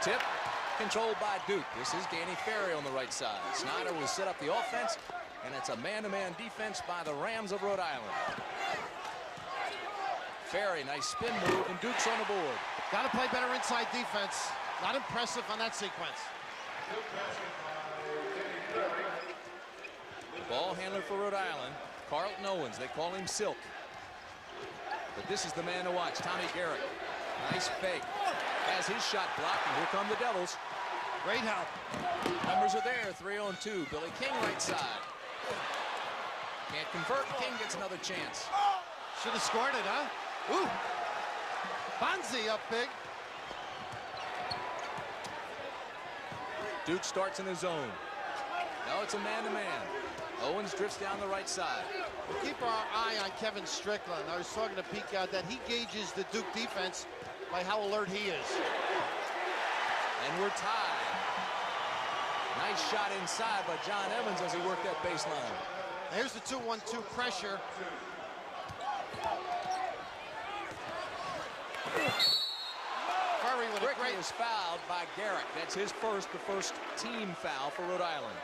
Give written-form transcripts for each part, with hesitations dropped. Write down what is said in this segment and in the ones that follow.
tip controlled by Duke. This is Danny Ferry on the right side. Snyder will set up the offense, and it's a man-to-man defense by the Rams of Rhode Island. Ferry, nice spin move, and Duke's on the board. Got to play better inside defense. Not impressive on that sequence. Ball handler for Rhode Island, Carlton Owens. They call him Silk. But this is the man to watch, Tommy Garrett. Nice fake. Has his shot blocked, and here come the Devils. Great help. Numbers are there, 3-on-2. Billy King right side. Can't convert. King gets another chance. Should have scored it, huh? Ooh. Bonzi up big. Duke starts in his zone. Now it's a man-to-man. Owens drifts down the right side. We'll keep our eye on Kevin Strickland. I was talking to Pete out that he gauges the Duke defense by how alert he is. And we're tied. Nice shot inside by John Evans as he worked that baseline. Here's the 2-1-2 pressure. Furry with a great... is fouled by Garrett. That's his the first team foul for Rhode Island.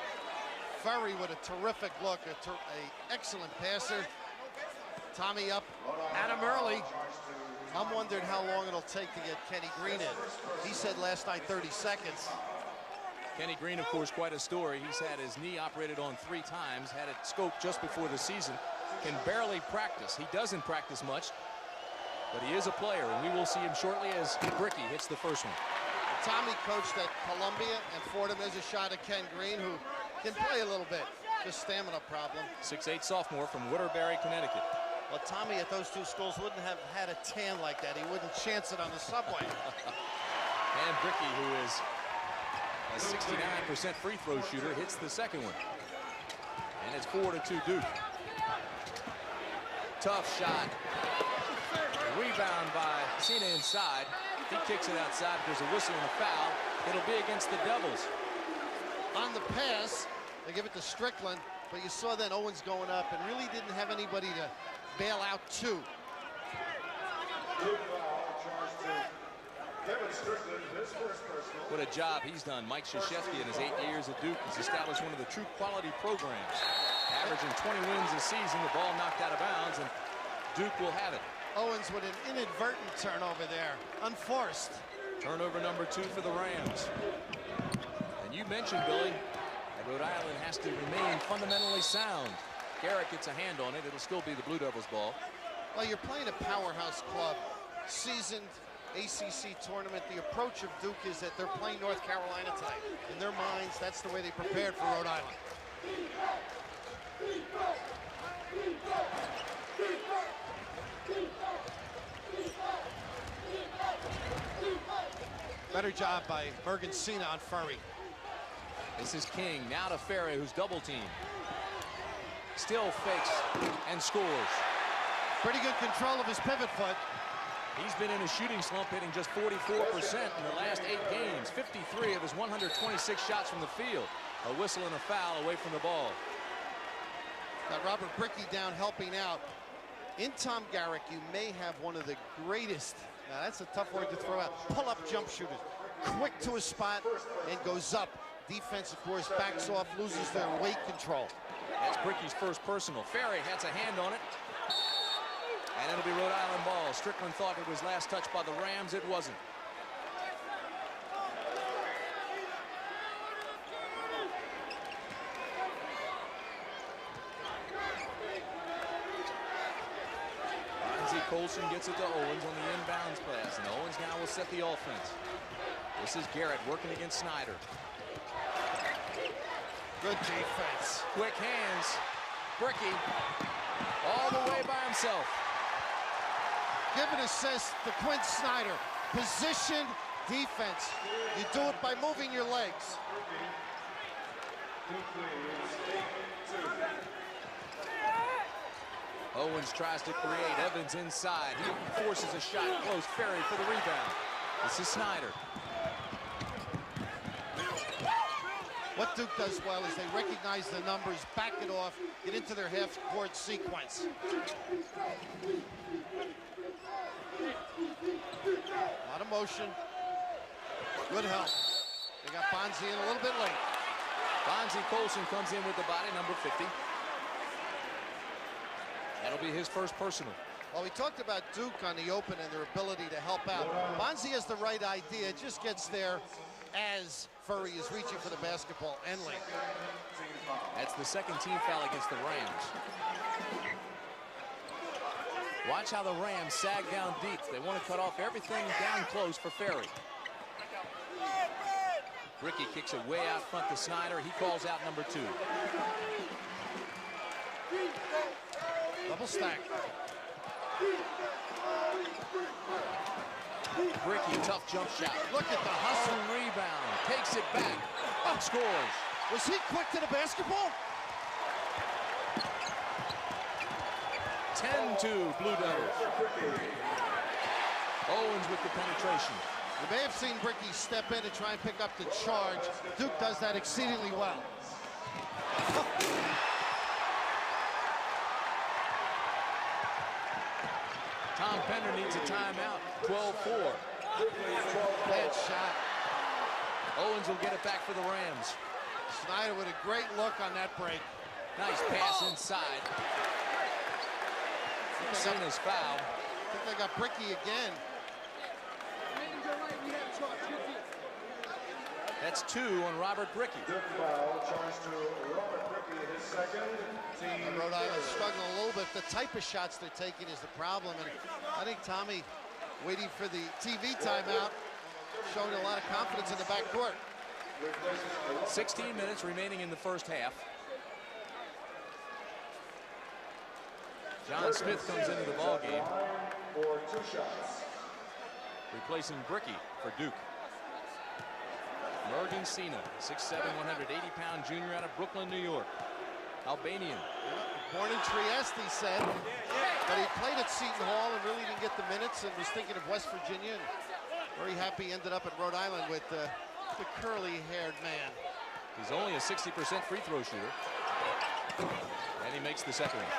Furry with a terrific look, a excellent passer. Tommy up at him early. I'm wondering how long it'll take to get Kenny Green in. He said last night 30 seconds. Kenny Green, of course, quite a story. He's had his knee operated on 3 times, had it scoped just before the season, can barely practice. He doesn't practice much, but he is a player, and we will see him shortly as Bricky hits the first one. Tommy coached at Columbia, and for him is a shot at Ken Green, who can play a little bit. Just stamina problem. 6'8" sophomore from Waterbury, Connecticut. Well, Tommy at those 2 schools wouldn't have had a tan like that. He wouldn't chance it on the subway. And Bricky, who is a 69% free throw shooter, hits the second one. And it's 4-2 Duke. Tough shot. Rebound by Cena inside. He kicks it outside. There's a whistle and a foul. It'll be against the Devils. On the pass, they give it to Strickland, but you saw then Owens going up and really didn't have anybody to bail out to. What a job he's done. Mike Krzyzewski in his 8 years at Duke has established one of the true quality programs. Averaging 20 wins a season, the ball knocked out of bounds, and Duke will have it. Owens with an inadvertent turnover there, unforced. Turnover number 2 for the Rams. And you mentioned, Billy, that Rhode Island has to remain fundamentally sound. Garrett gets a hand on it. It'll still be the Blue Devils ball. Well, you're playing a powerhouse club, seasoned ACC tournament. The approach of Duke is that they're playing North Carolina tonight. In their minds, that's the way they prepared for Rhode Island. Better job by Bergen Cena on Furry. This is King, now to Ferry, who's double teamed. Still fakes and scores. Pretty good control of his pivot foot. He's been in a shooting slump, hitting just 44% in the last 8 games. 53 of his 126 shots from the field. A whistle and a foul away from the ball. Got Robert Bricky down helping out. In Tom Garrick, you may have one of the greatest, now that's a tough word to throw out, pull-up jump shooters. Quick to a spot and goes up. Defense, of course, backs off, loses their weight control. That's Bricky's first personal. Ferry has a hand on it. And it'll be Rhode Island ball. Strickland thought it was last touched by the Rams. It wasn't. Bonzi Colson gets it to Owens on the inbounds pass. And Owens now will set the offense. This is Garrett working against Snyder. Good defense. Quick hands. Bricky all the way by himself. Give an assist to Quinn Snyder. Positioned defense. You do it by moving your legs. Owens tries to create. Evans inside. He forces a shot close. Ferry for the rebound. This is Snyder. What Duke does well is they recognize the numbers, back it off, get into their half-court sequence. A lot of motion. Good help. They got Bonzi in a little bit late. Bonzi Colson comes in with the body, number 50. That'll be his first personal. Well, we talked about Duke on the open and their ability to help out. Bonzi has the right idea, just gets there as Furry is reaching for the basketball and late. That's the second team foul against the Rams. Watch how the Rams sag down deep. They want to cut off everything down close for Ferry. Ricky kicks it way out front to Snyder. He calls out number 2. Double stack. Ricky, tough jump shot. Look at the hustle. Rebound. Takes it back. Up scores. Was he quick to the basketball? 10-2 Blue Devils. Owens with the penetration. You may have seen Ricky step in and try and pick up the charge. Duke does that exceedingly well. Tom Pender needs a timeout. 12-4. Bad shot. Owens will get it back for the Rams. Snyder with a great look on that break. Nice pass inside. Cena's foul. I think they got Bricky again. That's 2 on Robert Bricky. Rhode Island struggling a little bit. The type of shots they're taking is the problem. And I think Tommy, waiting for the TV timeout, showing a lot of confidence in the backcourt. 16 minutes remaining in the first half. John Smith comes into the ballgame, replacing Bricky for Duke. Mergen Cena, 6'7", 180-pound junior out of Brooklyn, New York. Albanian. Born in Trieste, he said, but he played at Seton Hall and really didn't get the minutes and was thinking of West Virginia. And very happy he ended up at Rhode Island with the curly-haired man. He's only a 60% free throw shooter. And he makes the second one.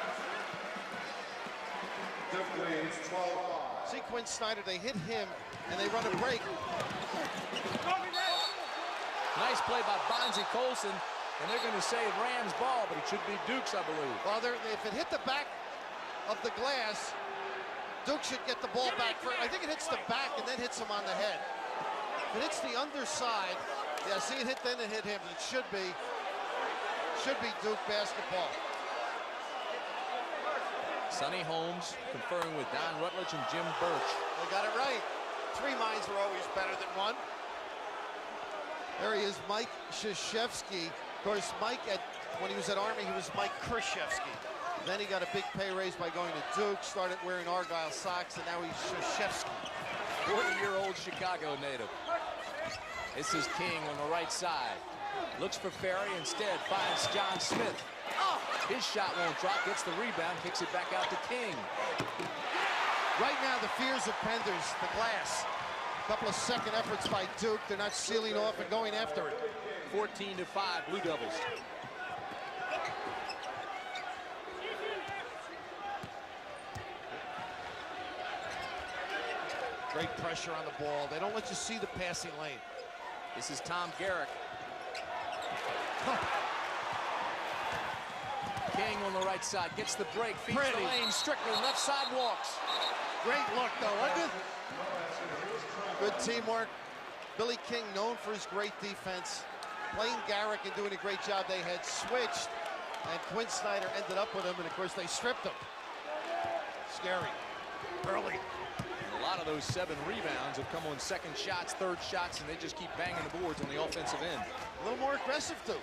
See Quinn Snyder, they hit him and they run a break. Nice play by Bonzi Colson, and they're going to say Rams ball, but it should be Duke's, I believe. Well, if it hit the back of the glass, Duke should get the ball back. I think it hits the back and then hits him on the head. If it hits the underside, yeah, see it hit, then it hit him. It should be Duke basketball. Sonny Holmes conferring with Don Rutledge and Jim Birch. They got it right. 3 minds are always better than 1. There he is, Mike Krzyzewski. Of course, Mike, when he was at Army, he was Mike Krzyzewski. Then he got a big pay raise by going to Duke, started wearing Argyle socks, and now he's Krzyzewski. 40-year-old Chicago native. This is King on the right side. Looks for Ferry, instead finds John Smith. Oh, his shot won't drop, gets the rebound, kicks it back out to King. Right now, the fears of Penders, the glass. A couple of second efforts by Duke. They're not sealing off and going after it. 14-5, Blue Devils. Great pressure on the ball. They don't let you see the passing lane. This is Tom Garrick. King on the right side gets the break, feeds the lane. Strickland left side walks. Great look though, wasn't it? Good teamwork. Billy King known for his great defense. Playing Garrick and doing a great job. They had switched, and Quinn Snyder ended up with him, and of course they stripped him. Scary. Early. And a lot of those 7 rebounds have come on second shots, third shots, and they just keep banging the boards on the offensive end. A little more aggressive too.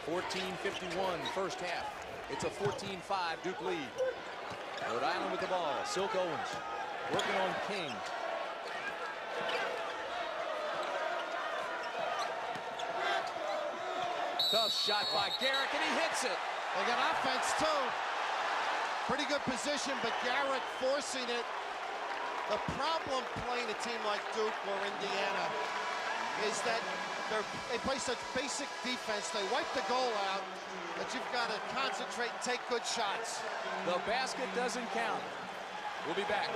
14:51 first half. It's a 14-5 Duke lead. Rhode Island with the ball. Silk Owens working on King. Tough shot by Garrick, and he hits it. They got offense too. Pretty good position, but Garrick forcing it. The problem playing a team like Duke or Indiana is that they play such basic defense. They wipe the goal out, but you've got to concentrate and take good shots. The basket doesn't count. We'll be back.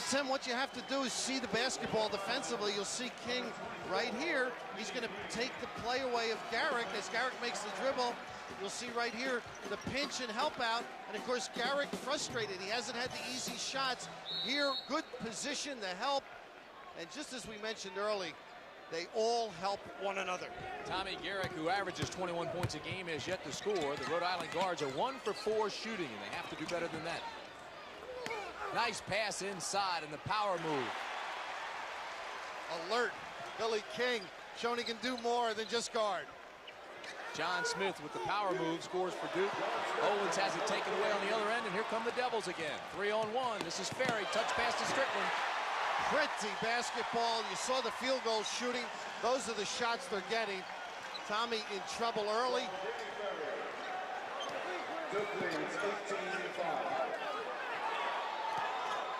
Tim, what you have to do is see the basketball defensively. You'll see King right here. He's going to take the play away of Garrick as Garrick makes the dribble. You'll see right here the pinch and help out. And, of course, Garrick frustrated. He hasn't had the easy shots. Here, good position to help. And just as we mentioned early, they all help one another. Tommy Garrick, who averages 21 points a game, has yet to score. The Rhode Island guards are 1 for 4 shooting, and they have to do better than that. Nice pass inside and the power move. Alert, Billy King, showing he can do more than just guard. John Smith with the power move scores for Duke. Owens has it taken away on the other end, and here come the Devils again. 3-on-1. This is Ferry. Touch pass to Strickland. Pretty basketball. You saw the field goal shooting. Those are the shots they're getting. Tommy in trouble early.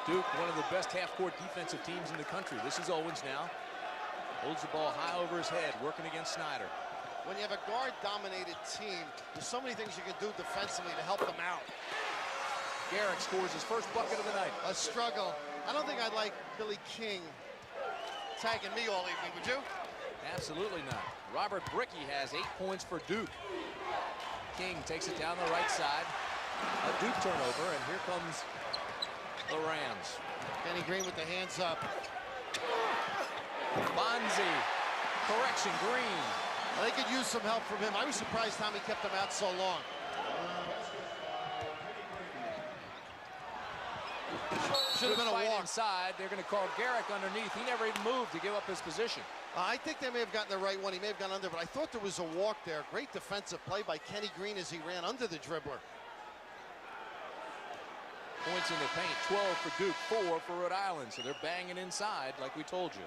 Duke, one of the best half-court defensive teams in the country. This is Owens now. Holds the ball high over his head, working against Snyder. When you have a guard-dominated team, there's so many things you can do defensively to help them out. Garrick scores his first bucket of the night. A struggle. I don't think I'd like Billy King tagging me all evening, would you? Absolutely not. Robert Brickey has 8 points for Duke. King takes it down the right side. A Duke turnover, and here comes the Rams. Kenny Green with the hands up. Bonzi. Correction, Green. Well, they could use some help from him. I was surprised Tommy kept him out so long. Should have been a walk. Inside. They're going to call Garrick underneath. He never even moved to give up his position. I think they may have gotten the right one. He may have gone under, but I thought there was a walk there. Great defensive play by Kenny Green as he ran under the dribbler. Points in the paint, 12 for Duke, 4 for Rhode Island. So they're banging inside like we told you.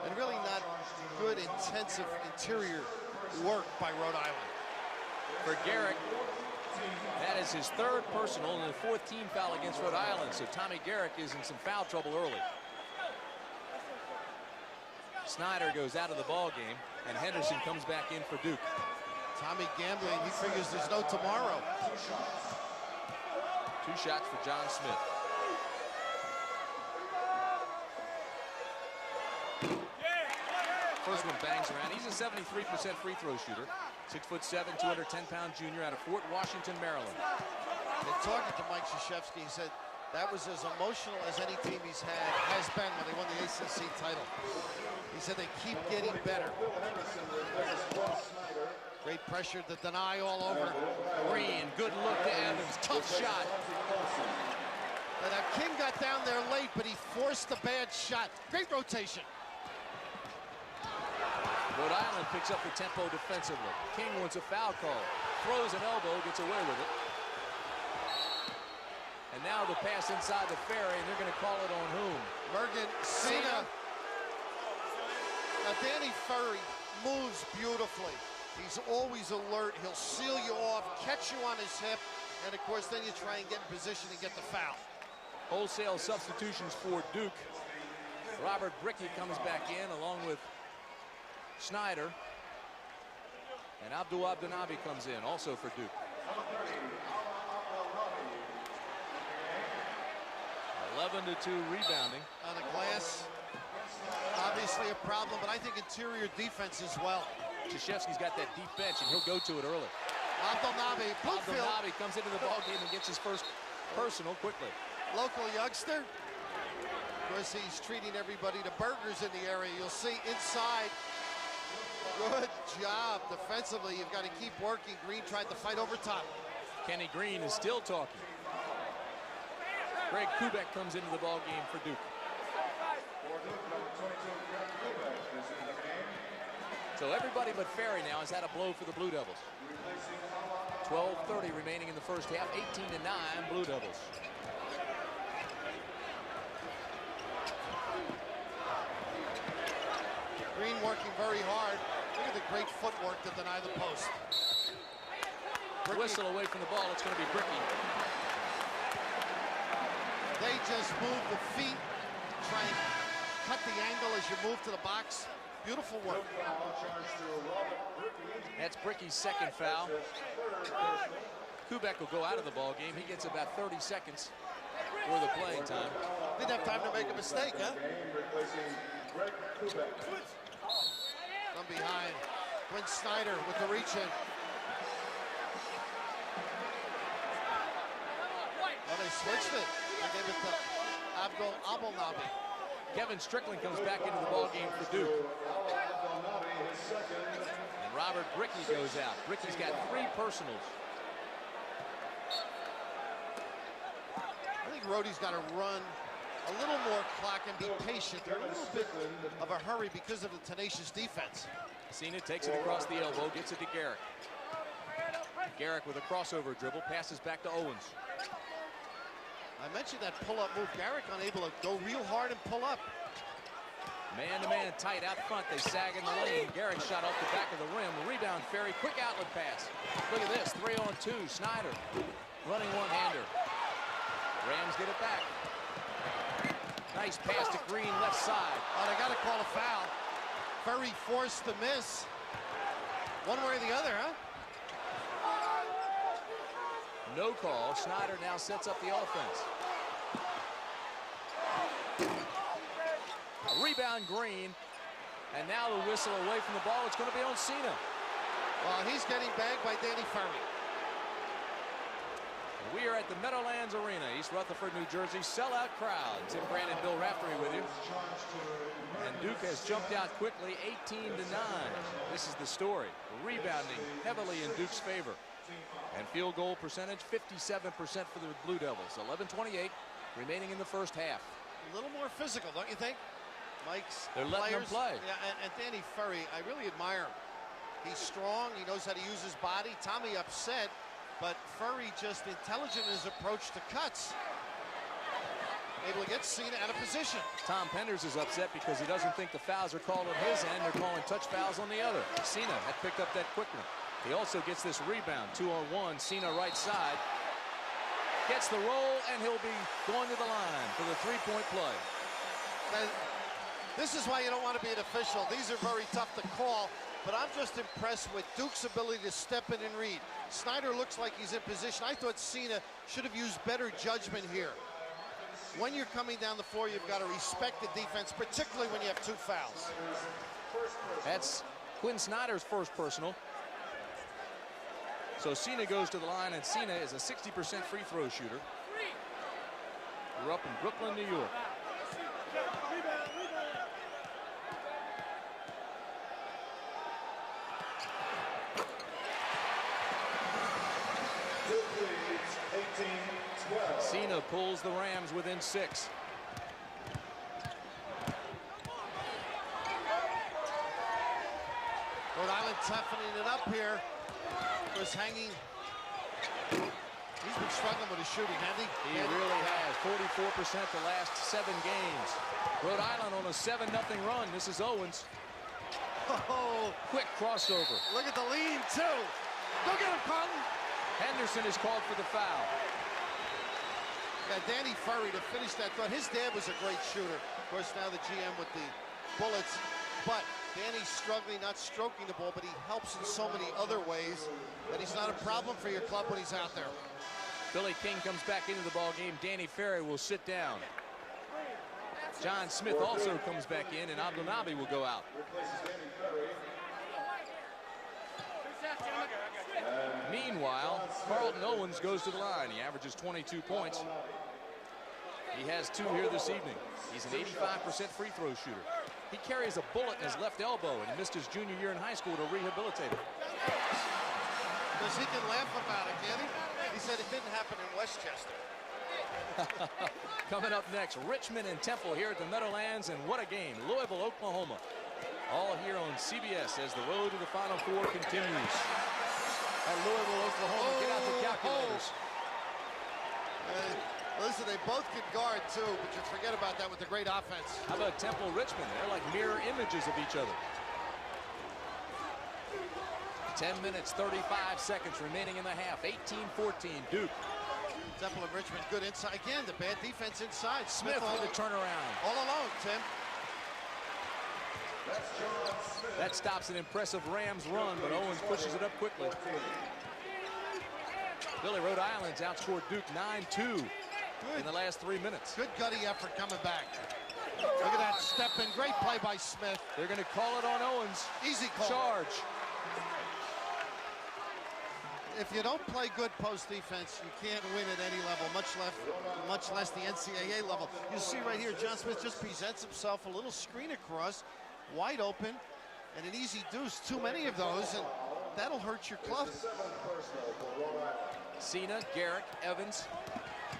And really not good intensive interior work by Rhode Island. For Garrick, that is his 3rd personal and the 4th team foul against Rhode Island. So Tommy Garrick is in some foul trouble early. Snyder goes out of the ball game, and Henderson comes back in for Duke. Tommy gambling, he figures there's no tomorrow. 2 shots for John Smith. First one bangs around. He's a 73% free throw shooter. 6'7", 210-pound junior out of Fort Washington, Maryland. And talking to Mike Krzyzewski, he said that was as emotional as any team has been when they won the ACC title. He said they keep getting better. Great pressure to deny all over. Green, good look to Evans. Tough shot. And King got down there late, but he forced the bad shot. Great rotation. Rhode Island picks up the tempo defensively. King wants a foul call. Throws an elbow, gets away with it. And now the pass inside the Ferry, and they're going to call it on whom? Mergen Cena. Now Danny Ferry moves beautifully. He's always alert. He'll seal you off, catch you on his hip, and of course then you try and get in position and get the foul. Wholesale substitutions for Duke. Robert Brickey comes back in along with Snyder. And Abdul Abdinabi comes in also for Duke. 11-2 rebounding. On the glass, obviously a problem, but I think interior defense as well. Krzyzewski's got that deep bench, and he'll go to it early. Abdelnabi, Bluefield. Abdelnabi comes into the ballgame and gets his first personal quickly. Local youngster. Of course, he's treating everybody to burgers in the area. You'll see inside. Good job defensively. You've got to keep working. Green tried to fight over top. Kenny Green is still talking. Greg Kubek comes into the ballgame for Duke. So everybody but Ferry now has had a blow for the Blue Devils. 12:30 remaining in the first half. 18-9 Blue Devils. Green working very hard. Look at the great footwork to deny the post. Brickey. Whistle away from the ball. It's going to be Brickey. They just move the feet, try and cut the angle as you move to the box. Beautiful work. That's Brickey's second foul. Kubek will go out of the ball game. He gets about 30 seconds. for the playing time. Didn't have time to make a mistake, huh? From behind, Quinn Snyder with the reach in. Well, they switched it. They gave it to Abdul Abelnabi. Kevin Strickland comes back into the ball game for Duke. And Robert Brickey goes out. Brickey's got 3 personals. I think Rhodey's got to run a little more clock and be patient. They're in a little bit of a hurry because of the tenacious defense. Cena takes it across the elbow, gets it to Garrick. Garrick with a crossover dribble, passes back to Owens. I mentioned that pull-up move. Garrick unable to go real hard and pull up. Man-to-man tight out front. They sag in the lane. Garrick shot off the back of the rim. Rebound, Ferry. Quick outlet pass. Look at this. 3-on-2. Snyder running one-hander. Rams get it back. Nice pass to Green, left side. Oh, they got to call a foul. Ferry forced to miss. One way or the other, huh? No call. Snyder now sets up the offense. A rebound, Green. And now the whistle away from the ball. It's going to be on Cena. Well, he's getting bagged by Danny Ferry. We are at the Meadowlands Arena, East Rutherford, New Jersey. Sellout crowd. Tim Brand and Bill Raftery with you. And Duke has jumped out quickly, 18-9. This is the story. Rebounding heavily in Duke's favor. And field goal percentage, 57% for the Blue Devils. 11:28 remaining in the first half. A little more physical, don't you think? Mike's They're letting him play. Yeah, and Danny Ferry, I really admire him. He's strong. He knows how to use his body. Tommy upset, but Ferry just intelligent in his approach to cuts. Able to get Cena out of position. Tom Penders is upset because he doesn't think the fouls are called on his end. They're calling touch fouls on the other. Cena had picked up that quickly. He also gets this rebound, 2-on-1. Cena right side. Gets the roll, and he'll be going to the line for the three-point play. And this is why you don't want to be an official. These are very tough to call, but I'm just impressed with Duke's ability to step in and read. Snyder looks like he's in position. I thought Cena should have used better judgment here. When you're coming down the floor, you've got to respect the defense, particularly when you have 2 fouls. That's Quinn Snyder's first personal. So Cena goes to the line, and Cena is a 60% free throw shooter. Grew up in Brooklyn, New York. Cena pulls the Rams within 6. Rhode Island toughening it up here. Was hanging. He's been struggling with his shooting, hasn't he? He really has. 44% the last 7 games. Rhode Island on a 7-0 run. This is Owens. Oh, quick crossover. Look at the lead, too. Go get him, Carlton. Henderson is called for the foul. Yeah, Danny Ferry to finish that thought. His dad was a great shooter. Of course, now the GM with the bullets. But Danny's struggling, not stroking the ball, but he helps in so many other ways that he's not a problem for your club when he's out there. Billy King comes back into the ball game. Danny Ferry will sit down. John Smith also comes back in, and Abdelnaby will go out. Meanwhile, Carlton Owens goes to the line. He averages 22 points. He has 2 here this evening. He's an 85% free throw shooter. He carries a bullet in his left elbow, and he missed his junior year in high school to rehabilitate it. Because he can laugh about it, can he? He said it didn't happen in Westchester. Coming up next, Richmond and Temple here at the Meadowlands, and what a game. Louisville, Oklahoma. All here on CBS as the road to the Final Four continues. At Louisville, Oklahoma, get out the calculators. Listen, they both can guard, too, but you forget about that with the great offense. How about Temple Richmond? They're like mirror images of each other. 10 minutes, 35 seconds remaining in the half. 18-14, Duke. Temple and Richmond, good inside. Again, the bad defense inside. Smith with the turnaround. All alone, Tim. That stops an impressive Rams run, but Owens pushes it up quickly. Billy, Rhode Island's outscored Duke 9-2 in the last 3 minutes. Good gutty effort coming back. Look at that step in. Great play by Smith. They're going to call it on Owens. Easy call. Charge. If you don't play good post defense, you can't win at any level, much less the NCAA level. You see right here, John Smith just presents himself, a little screen across, wide open, and an easy deuce. Too many of those, and that'll hurt your club. Cena, Garrick, Evans,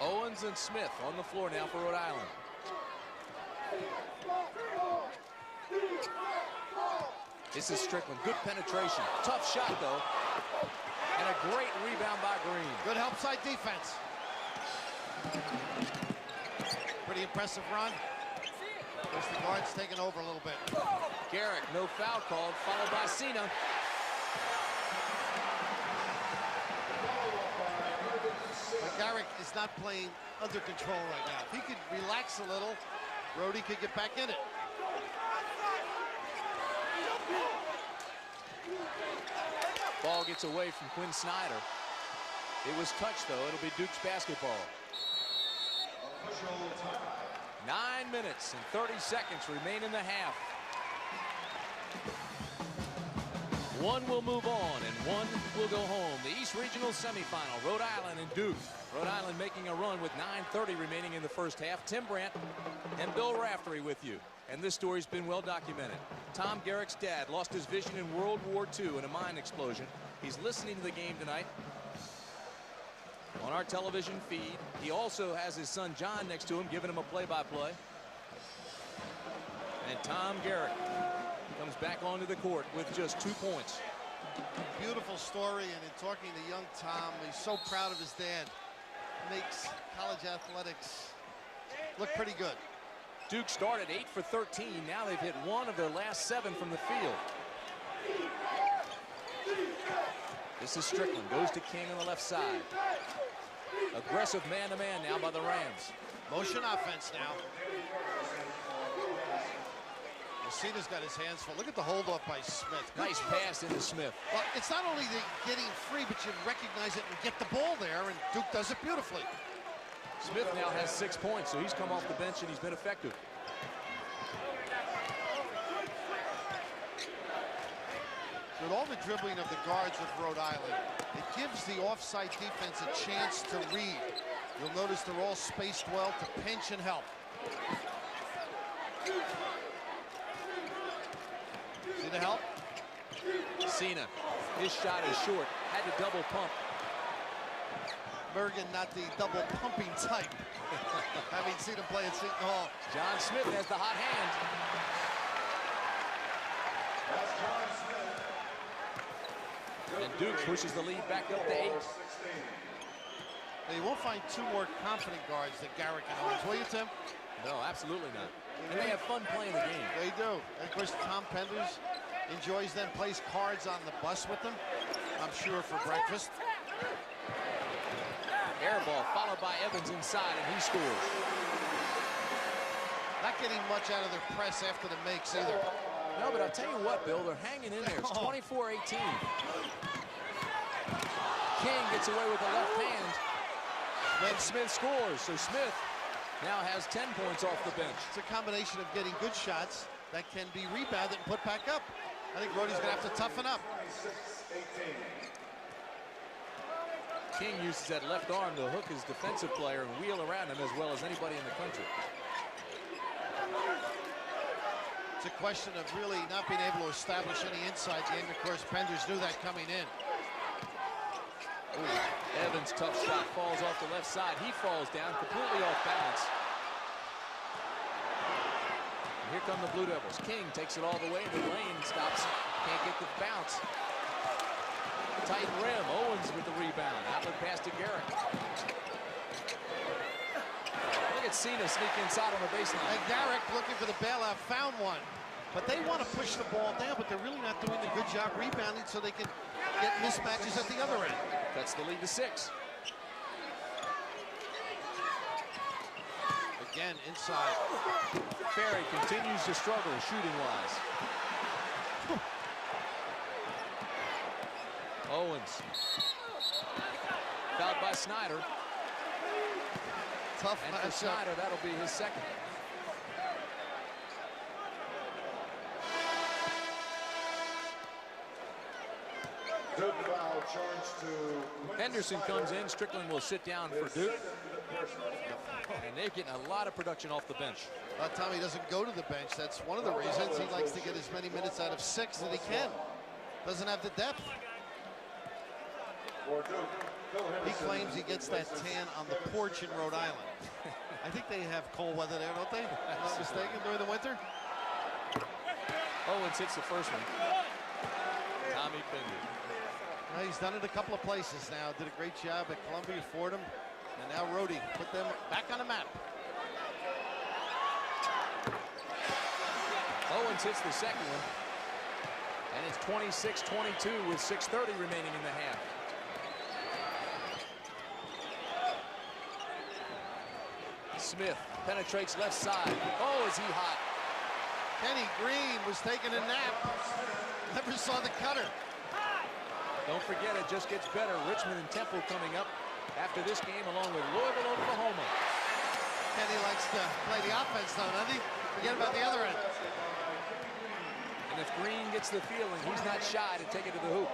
Owens, and Smith on the floor now for Rhode Island. This is Strickland. Good penetration. Tough shot, though. And a great rebound by Green. Good help side defense. Pretty impressive run. Of course, the guard's taking over a little bit. Garrick, no foul called, followed by Cena. But Garrick is not playing under control right now. If he could relax a little, Brody could get back in it. Ball gets away from Quinn Snyder. It was touched, though. It'll be Duke's basketball. 9 minutes and 30 seconds remain in the half. One will move on and one will go home. The East Regional semifinal, Rhode Island and Duke. Rhode Island making a run with 9:30 remaining in the first half. Tim Brandt and Bill Raftery with you. And this story's been well documented. Tom Garrick's dad lost his vision in World War II in a mine explosion. He's listening to the game tonight on our television feed. He also has his son John next to him, giving him a play-by-play. And Tom Garrick comes back onto the court with just 2 points. Beautiful story, and in talking to young Tom, he's so proud of his dad. Makes college athletics look pretty good. Duke started 8 for 13. Now they've hit 1 of their last 7 from the field. This is Strickland, goes to King on the left side. Aggressive man-to-man now by the Rams. Motion offense now. Cena's got his hands full. Look at the hold off by Smith. Nice pass into Smith. Well, it's not only the getting free, but you recognize it and get the ball there, and Duke does it beautifully. Smith now has 6 points, so he's come off the bench and he's been effective. With all the dribbling of the guards with Rhode Island, it gives the offside defense a chance to read. You'll notice they're all spaced well to pinch and help. See the help? Cena, his shot is short, had to double pump. Bergen, not the double pumping type. Having seen him play at Seton Hall. John Smith has the hot hand. And Duke pushes the lead back up to 8. Now, you won't find 2 more confident guards than Garrick and Owens, will you, Tim? No, absolutely not. And they have fun playing the game. They do. And of course, Tom Penders enjoys them, plays cards on the bus with them, I'm sure, for breakfast. Air ball followed by Evans inside, and he scores. Not getting much out of their press after the makes either. No, but I'll tell you what, Bill, they're hanging in there. It's 24-18. King gets away with the left hand. Then Smith scores, so Smith now has 10 points off the bench. It's a combination of getting good shots that can be rebounded and put back up. I think Brody's going to have to toughen up. King uses that left arm to hook his defensive player and wheel around him as well as anybody in the country. It's a question of really not being able to establish any inside game. Of course, Penders knew that coming in. Ooh, Evans' tough shot falls off the left side. He falls down completely off balance. And here come the Blue Devils. King takes it all the way into the lane, stops, can't get the bounce. Tight rim, Owens with the rebound. Outlet pass to Garrick. Look at Cena sneak inside on the baseline. And Garrick, looking for the bailout, found one. But they want to push the ball down, but they're really not doing a good job rebounding so they can get mismatches at the other end. That's the lead to 6. Again, inside. Ferry continues to struggle shooting-wise. Owens. Fouled by Snyder. Tough And for matchup. Snyder, that'll be his second. Henderson comes in. Strickland will sit down for Duke. And they're getting a lot of production off the bench. Tommy doesn't go to the bench. That's one of the reasons. He likes to get as many minutes out of 6 that he can. Doesn't have the depth. He claims he gets that tan on the porch in Rhode Island. I think they have cold weather there, don't they? If I'm not mistaken, during the winter. Owens hits the first one. Tommy Bender. Well, he's done it a couple of places now. Did a great job at Columbia, Fordham, and now Rhodey put them back on the map. Owens hits the second one. And it's 26-22 with 6:30 remaining in the half. Smith penetrates left side. Oh, is he hot? Kenny Green was taking a nap. Never saw the cutter. Don't forget, it just gets better. Richmond and Temple coming up after this game, along with Louisville, Oklahoma. Kenny likes to play the offense, though, doesn't he? Forget about the other end. And if Green gets the feeling, he's not shy to take it to the hoop.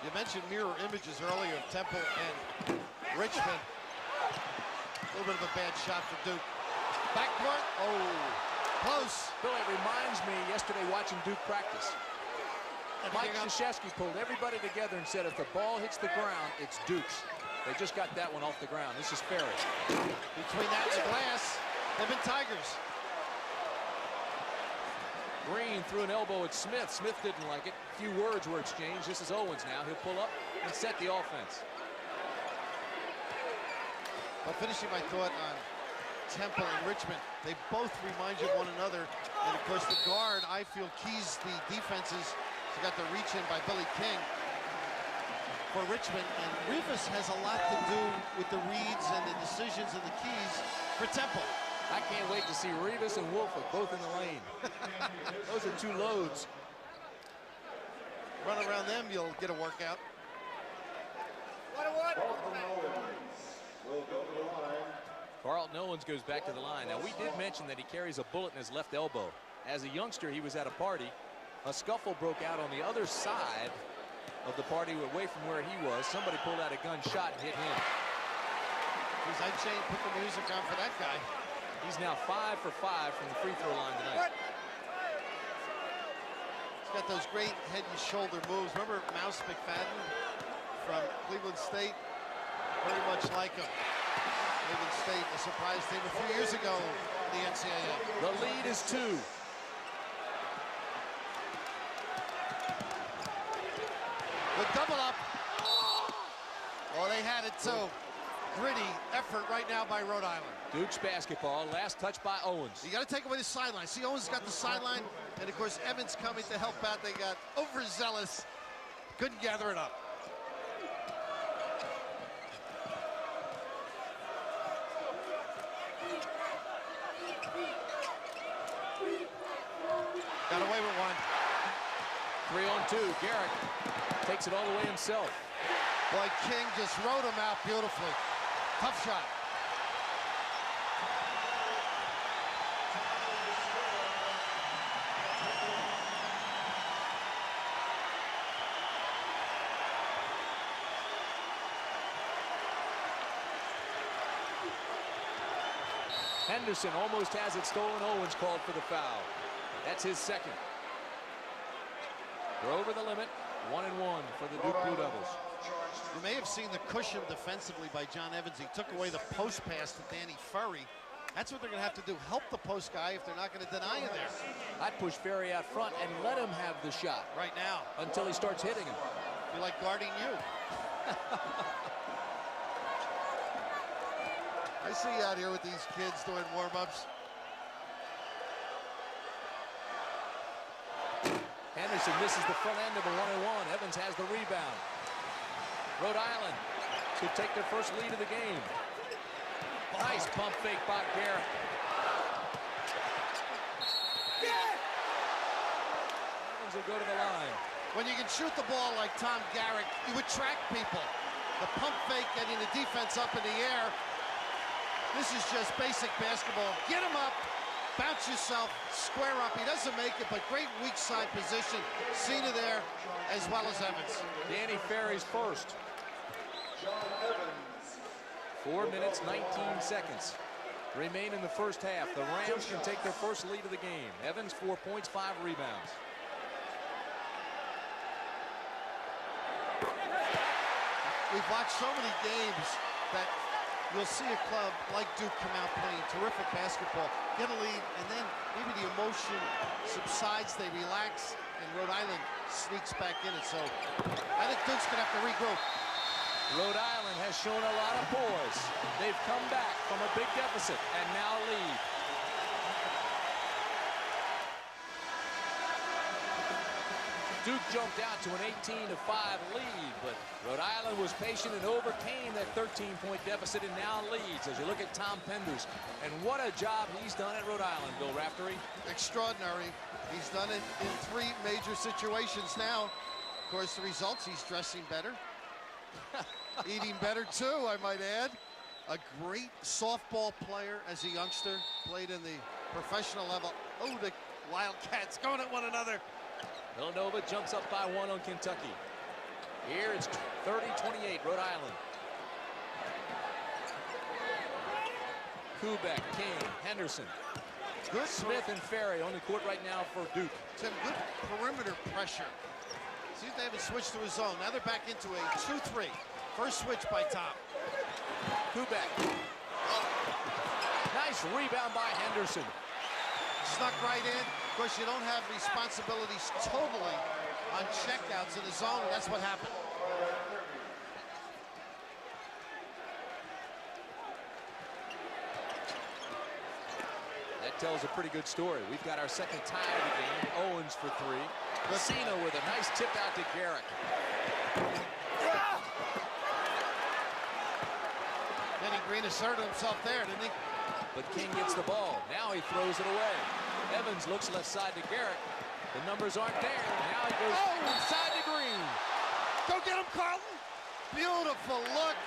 You mentioned mirror images earlier of Temple and Richmond. A little bit of a bad shot for Duke. Backcourt. Oh, close. Bill, it reminds me yesterday watching Duke practice. Mike Krzyzewski pulled everybody together and said if the ball hits the ground, it's Duke's. They just got that one off the ground. This is Ferry. Between that and the glass, they've been Tigers. Green threw an elbow at Smith. Smith didn't like it. A few words were exchanged. This is Owens now. He'll pull up and set the offense. But finishing my thought on Temple and Richmond, they both remind you of one another. And of course, the guard, I feel, keys the defenses. He got the reach in by Billy King for Richmond. And Rivas has a lot to do with the reads and the decisions and the keys for Temple. I can't wait to see Rivas and Wolford both in the lane. Those are two loads. Run around them, you'll get a workout. Carlton Owens goes back to the line. Now, we did mention that he carries a bullet in his left elbow. As a youngster, he was at a party. A scuffle broke out on the other side of the party, away from where he was. Somebody pulled out a gun, shot, and hit him. I'd say put the music on for that guy. He's now 5 for 5 from the free throw line tonight. He's got those great head and shoulder moves. Remember Mouse McFadden from Cleveland State? Very much like him. Cleveland State, a surprise team a few years ago in the NCAA. The lead is 2. The double up. Oh, they had it too. Gritty effort right now by Rhode Island. Duke's basketball, last touch by Owens. You got to take away the sideline. See, Owens got the sideline, and of course Evans coming to help out. They got overzealous, couldn't gather it up. Got away with one. 3 on 2. Garrett takes it all the way himself. Boy, King just rode him out beautifully. Tough shot. Henderson almost has it stolen. Owens called for the foul. That's his second. We're over the limit. 1-1 for the Duke Blue Devils. You may have seen the cushion defensively by John Evans. He took away the post pass to Danny Ferry. That's what they're going to have to do. Help the post guy if they're not going to deny him there. I'd push Ferry out front and let him have the shot. Right now. Until he starts hitting him. Be like guarding you. I see you out here with these kids doing warm-ups. Henderson misses the front end of a 1-on-1. Evans has the rebound. Rhode Island could take their first lead of the game. Nice pump fake by Garrett. Evans will go to the line. When you can shoot the ball like Tom Garrett, you attract people. The pump fake getting the defense up in the air. This is just basic basketball. Get him up, bounce yourself, square up. He doesn't make it, but great weak side position. Cena there, as well as Evans. Danny Ferry's first. 4 minutes, 19 seconds remain in the first half. The Rams can take their first lead of the game. Evans, 4 points, 5 rebounds. We've watched so many games that you'll see a club like Duke come out playing terrific basketball, get a lead, and then maybe the emotion subsides, they relax, and Rhode Island sneaks back in it. So I think Duke's gonna have to regroup. Rhode Island has shown a lot of poise. They've come back from a big deficit and now lead. Duke jumped out to an 18-5 lead, but Rhode Island was patient and overcame that 13-point deficit and now leads. As you look at Tom Penders, and what a job he's done at Rhode Island, Bill Raftery. Extraordinary. He's done it in 3 major situations now. Of course, the results, he's dressing better. Eating better, too, I might add. A great softball player as a youngster. Played in the professional level. Oh, the Wildcats going at one another. Villanova jumps up by 1 on Kentucky. Here it's 30-28, Rhode Island. Kubek, King, Henderson. Good Smith and Ferry on the court right now for Duke. Tim, good perimeter pressure. See if they haven't switched to a zone. Now they're back into a 2-3. First switch by Tom. Kubek. Nice rebound by Henderson. Snuck right in. Of course, you don't have responsibilities totally on checkouts in the zone. That's what happened. That tells a pretty good story. We've got our second tie of the game. Owens for 3. Cena with a nice tip out to Garrick. Kenny Green asserted himself there, didn't he? But King gets the ball. Now he throws it away. Evans looks left side to Garrick. The numbers aren't there. Now he goes inside to Green. Go get him, Carlton. Beautiful look.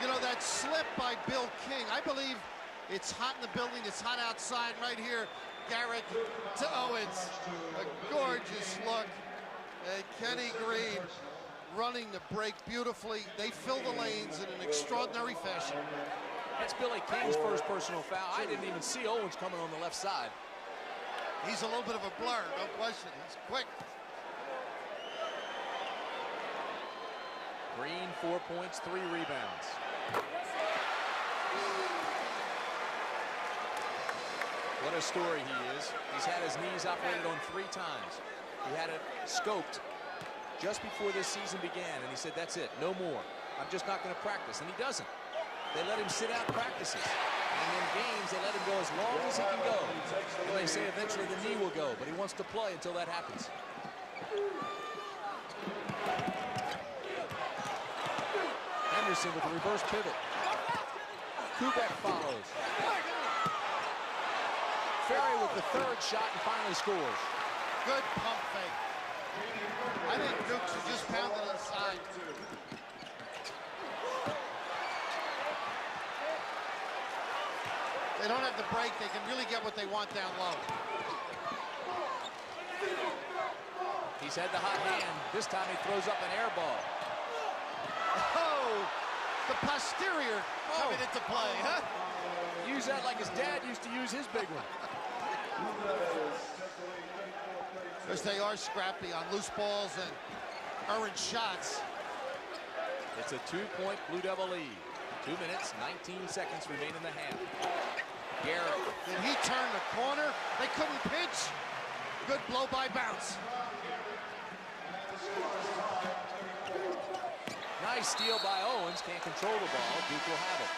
You know, that slip by Bill King. I believe it's hot in the building. It's hot outside right here. Garrett to Owens. A gorgeous look. And Kenny Green running the break beautifully. They fill the lanes in an extraordinary fashion. That's Billy King's first personal foul. I didn't even see Owens coming on the left side. He's a little bit of a blur, no question. He's quick. Green, 4 points, 3 rebounds. What a story he is. He's had his knees operated on 3 times. He had it scoped just before this season began, and he said, that's it, no more. I'm just not going to practice, and he doesn't. They let him sit out practices. And in games, they let him go as long as he can go. And they say eventually the knee will go, but he wants to play until that happens. Henderson with a reverse pivot. Kubek follows. Ferry with the 3rd shot and finally scores. Good pump fake. I think Duke should just pound it inside. They don't have the break. They can really get what they want down low. He's had the hot hand. This time he throws up an air ball. Oh, the posterior coming into play, huh? Use that like his dad used to use his big one. Because they are scrappy on loose balls and errant shots. It's a 2-point Blue Devil lead. 2 minutes, 19 seconds remain in the half. Garrett. Did he turn the corner? They couldn't pitch. Good blow by bounce. Nice steal by Owens. Can't control the ball. Duke will have it.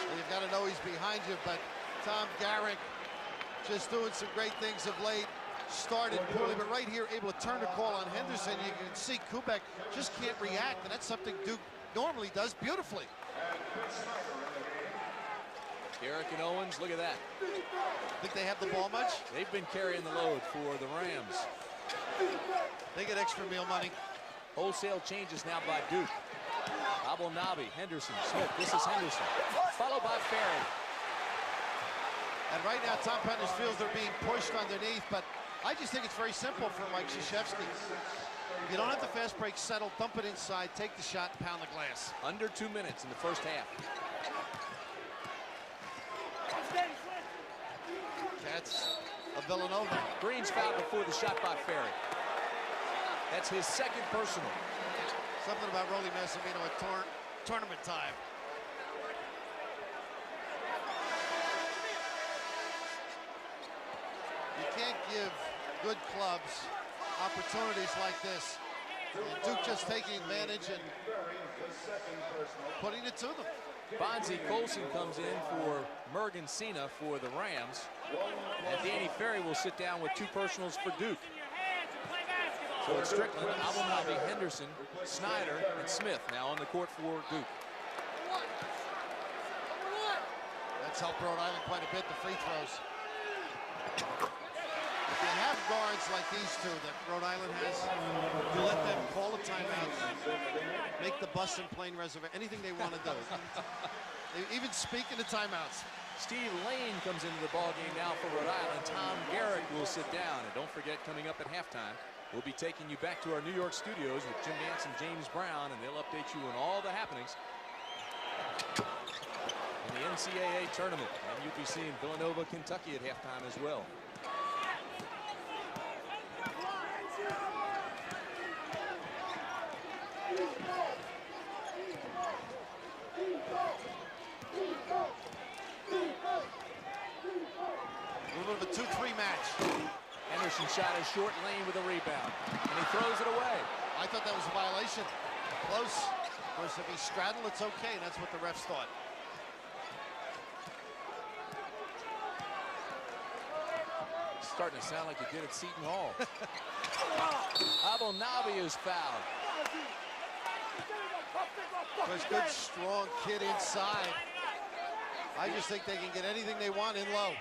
Well, you've got to know he's behind you, but Tom Garrick just doing some great things of late. Started poorly, but right here able to turn the call on Henderson. You can see Kubek just can't react, and that's something Duke normally does beautifully. Garrick and Owens, look at that. Think they have the ball much? They've been carrying the load for the Rams. They get extra meal money. Wholesale changes now by Duke. Abelnabi, Henderson, Smith. This is Henderson, followed by Ferry. And right now, Tom Penders feels they're being pushed underneath, but I just think it's very simple for Mike Krzyzewski. If you don't have the fast break settle, dump it inside, take the shot, and pound the glass. Under 2 minutes in the first half. Cats of Villanova. Green's fouled before the shot by Ferry. That's his second personal. Something about Rolly Massimino at tournament time. You can't give good clubs opportunities like this. And Duke just taking advantage and putting it to them. Bonzie Colson comes in for Mergen Cena for the Rams. And Danny Ferry will sit down with 2 personals for Duke. So it's Strickland, Abelnabi, Henderson, Snyder, and Smith now on the court for Duke. That's helped Rhode Island quite a bit, the free throws. If you have guards like these two that Rhode Island has, you let them call a timeout, make the bus and plane reservation, anything they want to do. They even speak in the timeouts. Steve Lane comes into the ballgame now for Rhode Island. Tom Garrick will sit down. And don't forget, coming up at halftime, we'll be taking you back to our New York studios with Jim Nance and James Brown, and they'll update you on all the happenings in the NCAA tournament. And you'll be seeing Villanova, Kentucky at halftime as well. A little bit of a 2-3 match. Henderson shot his short lane with a rebound, and he throws it away. I thought that was a violation. Close. Of course, if he straddled, it's okay. That's what the refs thought. It's starting to sound like it did at Seton Hall. Abelnabi is fouled. There's a good, strong kid inside. I just think they can get anything they want in low.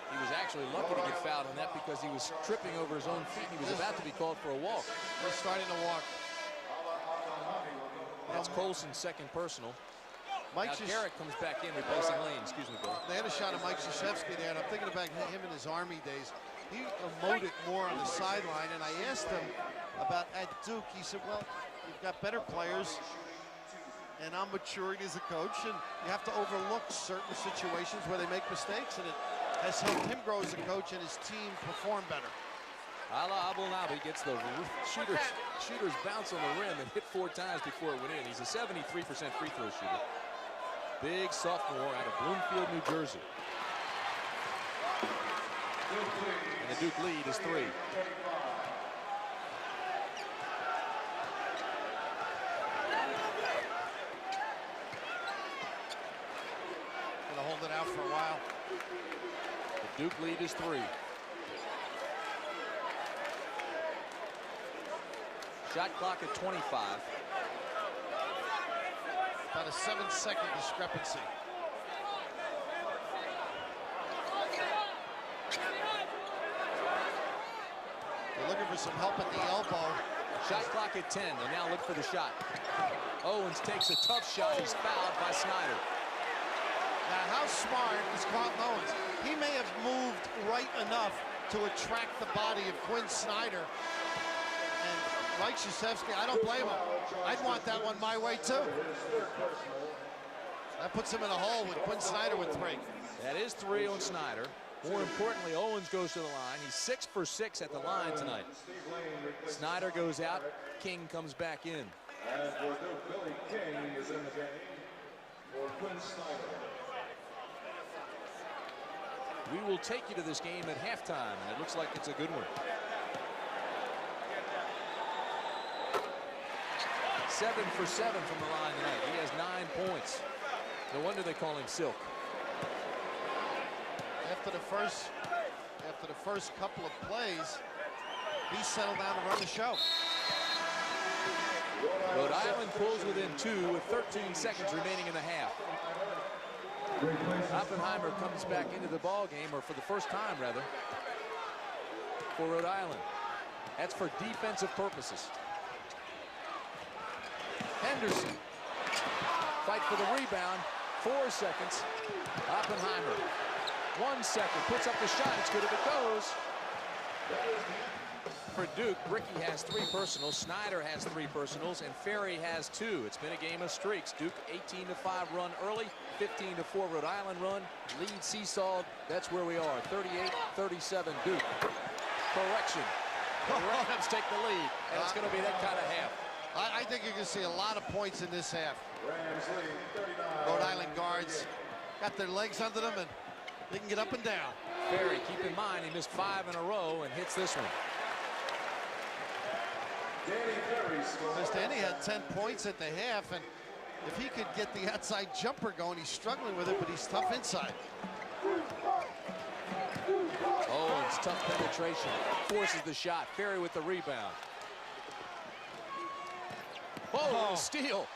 He was actually lucky to get fouled on that because he was tripping over his own feet. He was about to be called for a walk. They're starting to walk. That's Colson's second personal. Now Garrick comes back in replacing Lane. Excuse me, Bill. They had a shot of Mike Krzyzewski there, and I'm thinking about him in his Army days. He emoted more on the sideline, and I asked him about at Duke. He said, well, you've got better players, and I'm maturing as a coach, and you have to overlook certain situations where they make mistakes, and it has helped him grow as a coach and his team perform better. Ala Abelnabi gets the shooter's bounce on the rim and hit 4 times before it went in. He's a 73% free throw shooter. Big sophomore out of Bloomfield, New Jersey. And the Duke lead is 3. Gonna hold it out for a while. The Duke lead is 3. Shot clock at 25. About a 7-second discrepancy. They're looking for some help at the elbow. Shot clock at 10. They'll now look for the shot. Owens takes a tough shot. He's fouled by Snyder. Now, how smart is Carlton Owens? He may have moved right enough to attract the body of Quinn Snyder. And Mike Krzyzewski, I don't blame him. I'd want that one my way, too. That puts him in a hole with Quinn Snyder with 3. That is 3 on Snyder. More importantly, Owens goes to the line. He's 6 for 6 at the line tonight. Snyder goes out. King comes back in. And for Duke, Billy King is in the game for Quinn Snyder. We will take you to this game at halftime, and it looks like it's a good one. 7 for 7 from the line tonight. He has 9 points. No wonder they call him Silk. After the first couple of plays, he settled down to run the show. Rhode Island pulls within 2 with 13 seconds remaining in the half. Oppenheimer comes back into the ball game, or for the first time rather, for Rhode Island. That's for defensive purposes. Henderson fight for the rebound. 4 seconds. Oppenheimer. 1 second. Puts up the shot. It's good if it goes. For Duke, Bricky has 3 personals, Snyder has 3 personals, and Ferry has 2. It's been a game of streaks. Duke 18-5 run early, 15-4 Rhode Island run. Lead seesawed. That's where we are. 38-37 Duke. Correction. The Rams take the lead, and it's going to be that kind of half. I think you're going to see a lot of points in this half. Rhode Island guards got their legs under them, and they can get up and down. Ferry, keep in mind, he missed 5 in a row and hits this one. Danny had 10 points at the half, and if he could get the outside jumper going, he's struggling with it, but he's tough inside. Oh, it's tough penetration. Forces the shot. Ferry with the rebound. Oh, steal.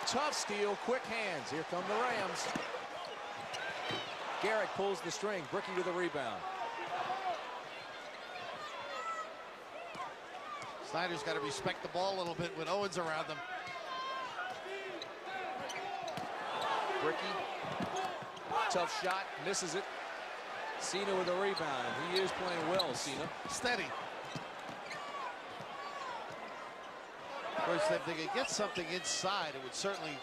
Tough steal, quick hands. Here come the Rams. Garrick pulls the string. Bricky with the rebound. Snyder's got to respect the ball a little bit with Owens around them. Bricky, tough shot, misses it. Cena with a rebound, and he is playing well, Cena. Steady. Of course, if they could get something inside, it would certainly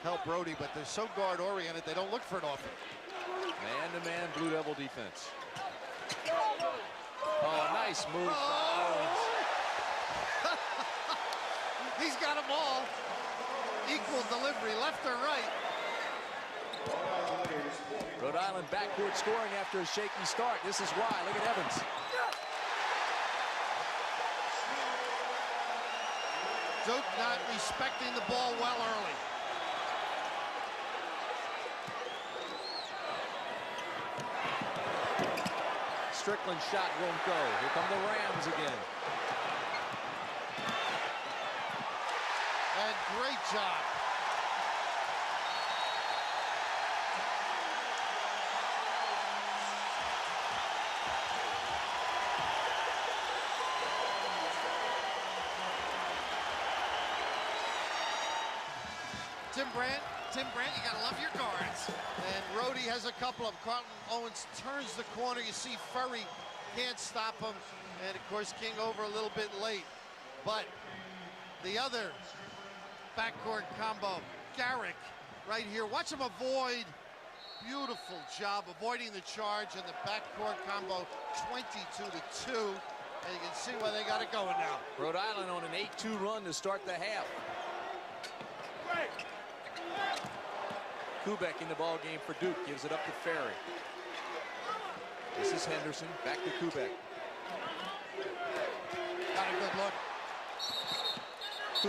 help Brody, but they're so guard-oriented, they don't look for it often. Man-to-man Blue Devil defense. Oh, nice move. Oh. He's got them all. Equal delivery, left or right. Rhode Island backcourt scoring after a shaky start. This is why. Look at Evans. Duke not respecting the ball well early. Strickland's shot won't go. Here come the Rams again. And great job. Tim Brandt, you gotta love your guards. And Rhodey has a couple of them. Carlton Owens turns the corner. You see Furry can't stop him. And of course, King over a little bit late. But the other backcourt combo, Garrick right here. Watch him avoid. Beautiful job avoiding the charge, and the backcourt combo 22-2. And you can see where they got it going now. Rhode Island on an 8-2 run to start the half. Kubek in the ball game for Duke, gives it up to Ferry. This is Henderson, back to Kubek. Got a good look.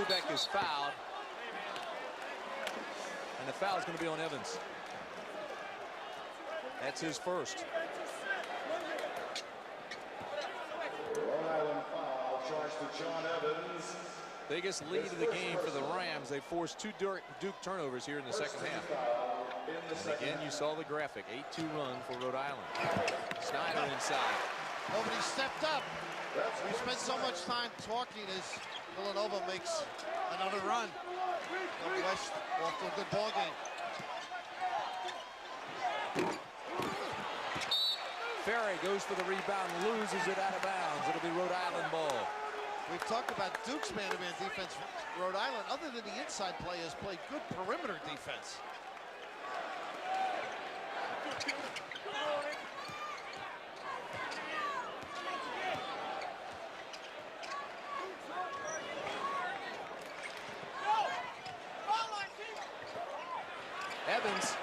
Kubek is fouled. And the foul is going to be on Evans. That's his first. Rhode Island foul charged to John Evans. Biggest lead of the game for the Rams. They forced 2 Duke turnovers here in the second half. And again, you saw the graphic. 8-2 run for Rhode Island. Snyder inside. Nobody stepped up. We spent so much time talking as Villanova makes another run. West off to a good ball game. Ferry goes for the rebound, loses it out of bounds. It'll be Rhode Island ball. We've talked about Duke's man-to-man defense. Rhode Island, other than the inside play, has played good perimeter defense. Evans.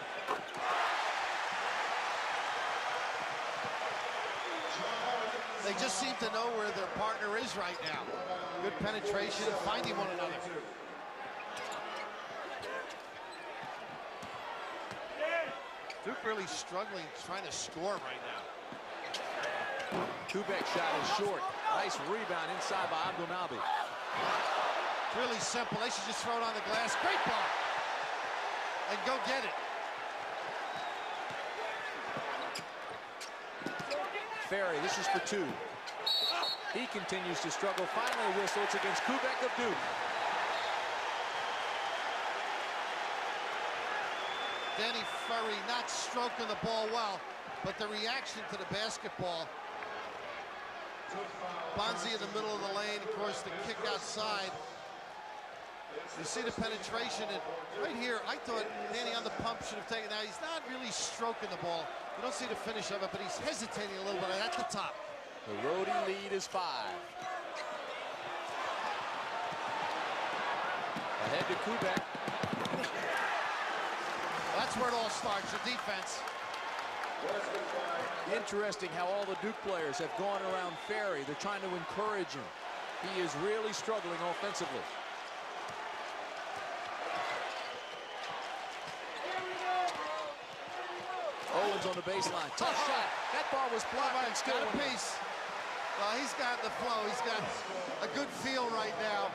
They just seem to know where their partner is right now. Good penetration, finding one another. Duke really struggling, trying to score right now. Kubek shot is short. Nice rebound inside by Abdelmalbi. Really simple. They should just throw it on the glass. Great ball. And go get it. Ferry, this is for 2. He continues to struggle. Finally a whistle. It's against Kubek of Duke. Danny Ferry not stroking the ball well, but the reaction to the basketball. Bonzi in the middle of the lane, of course, the kick outside. You see the penetration, and right here, I thought Danny on the pump should have taken that. He's not really stroking the ball. You don't see the finish of it, but he's hesitating a little bit at the top. The Rhodey lead is 5. Ahead to Kubek. That's where it all starts, your defense. Interesting how all the Duke players have gone around Ferry. They're trying to encourage him. He is really struggling offensively. Owens on the baseline. Tough shot. That ball was blocked and still got a piece. Well, he's got the flow. He's got a good feel right now.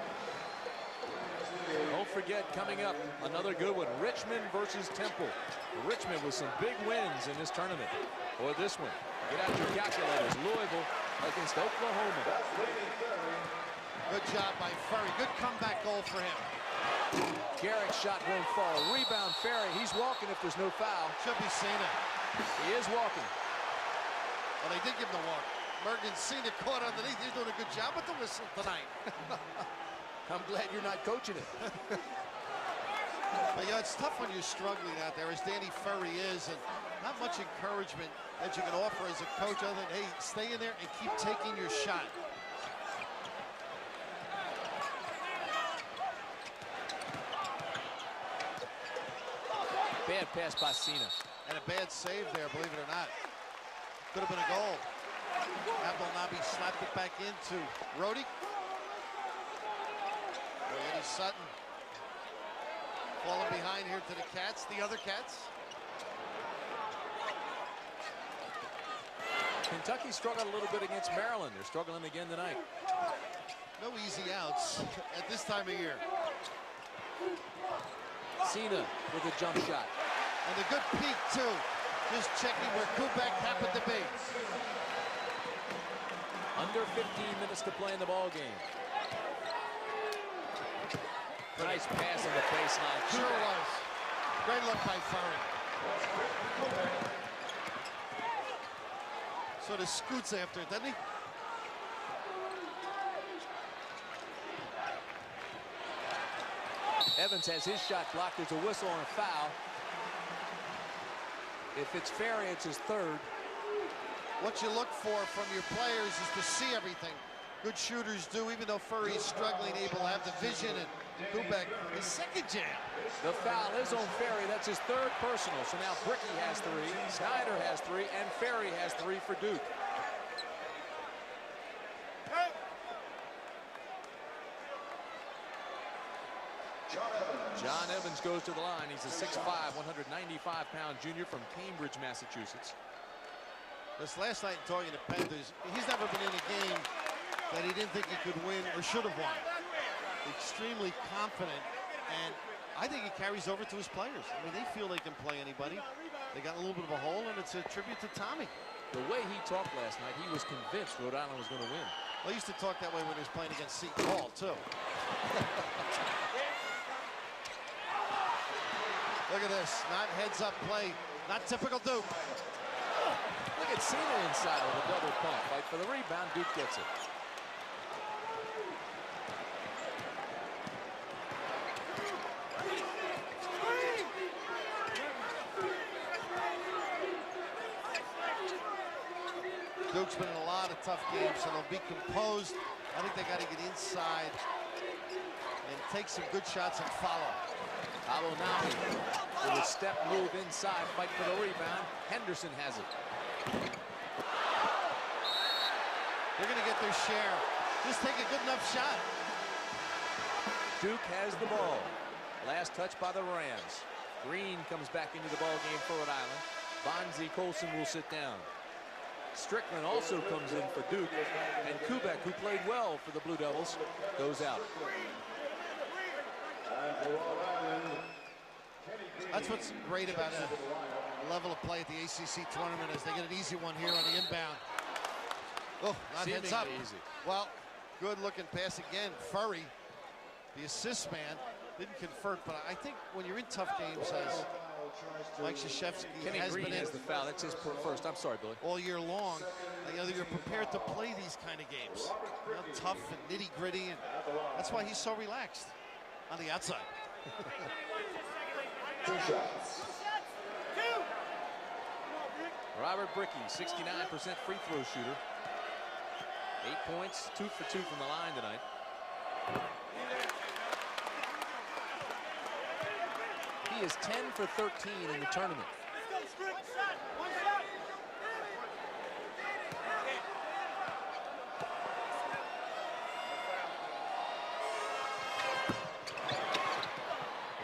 Don't forget, coming up, another good one. Richmond versus Temple. Richmond with some big wins in this tournament. Or this one. Get out your calculators. Louisville against Oklahoma. Good job by Ferry. Good comeback goal for him. Garrick's shot won't fall. Rebound Ferry. He's walking if there's no foul. Should be Cena. He is walking. Well, they did give him the walk. Mergen Cena caught underneath. He's doing a good job with the whistle tonight. I'm glad you're not coaching it. But yeah, it's tough when you're struggling out there, as Danny Ferry is, and not much encouragement that you can offer as a coach other than, hey, stay in there and keep taking your shot. Bad pass by Cena. And a bad save there, believe it or not. Could have been a goal. Abdel Nabi slapped it back into Rhodey. Eddie Sutton falling behind here to the Cats, the other Cats. Kentucky struggled a little bit against Maryland. They're struggling again tonight. No easy outs at this time of year. Cena with a jump shot. And a good peek, too. Just checking where Kubek happened to be. Under 15 minutes to play in the ball game. Nice pass on the baseline. Sure was. Great look by Ferry. Sort of scoots after it, doesn't he? Evans has his shot blocked. There's a whistle on a foul. If it's Ferry, it's his third. What you look for from your players is to see everything. Good shooters do, even though Ferry is struggling, able to have the vision, and Kubek, his second jam. The foul is on Ferry. That's his third personal. So now Bricky has 3, Snyder has 3, and Ferry has 3 for Duke. John Evans goes to the line. He's a 6'5", 195-pound junior from Cambridge, Massachusetts. This last night talking to Panthers, he's never been in a game that he didn't think he could win or should have won. Extremely confident, and I think it carries over to his players. I mean, they feel they can play anybody. They got a little bit of a hole, and it's a tribute to Tommy. The way he talked last night, he was convinced Rhode Island was going to win. Well, he used to talk that way when he was playing against Seton Hall, too. Look at this, not heads-up play, not typical Duke. Look at Cena inside with a double pump. Fight for the rebound, Duke gets it. Duke's been in a lot of tough games, so they'll be composed. I think they got to get inside and take some good shots and follow. Abonami with a step move inside, fight for the rebound. Henderson has it. They're going to get their share. Just take a good enough shot. Duke has the ball. Last touch by the Rams. Green comes back into the ball game for Rhode Island. Bonzi Colson will sit down. Strickland also comes in for Duke, and Kubek, who played well for the Blue Devils, goes out. That's what's great about a level of play at the ACC tournament, is they get an easy one here on the inbound. Oh, not heads up. Easy. Well, good looking pass again. Furry, the assist man. didn't convert, but I think when you're in tough games, as Mike Krzyzewski Kenny has Green been in has the foul. That's his first. I'm sorry, Billy. all year long, you know, you're prepared to play these kind of games. You know, tough and nitty-gritty, and that's why he's so relaxed on the outside. 2 shots. Robert Bricky, 69% free throw shooter. 8 points, 2 for 2 from the line tonight. He is 10 for 13 in the tournament.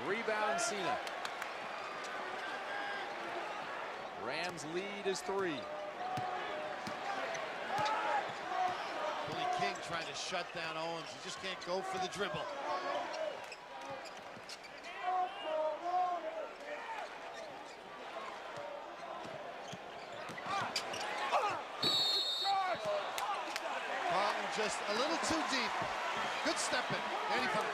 Rebound Cena. Rams lead is 3. Billy King trying to shut down Owens. He just can't go for the dribble. Carlton just a little too deep. Good stepping. 85.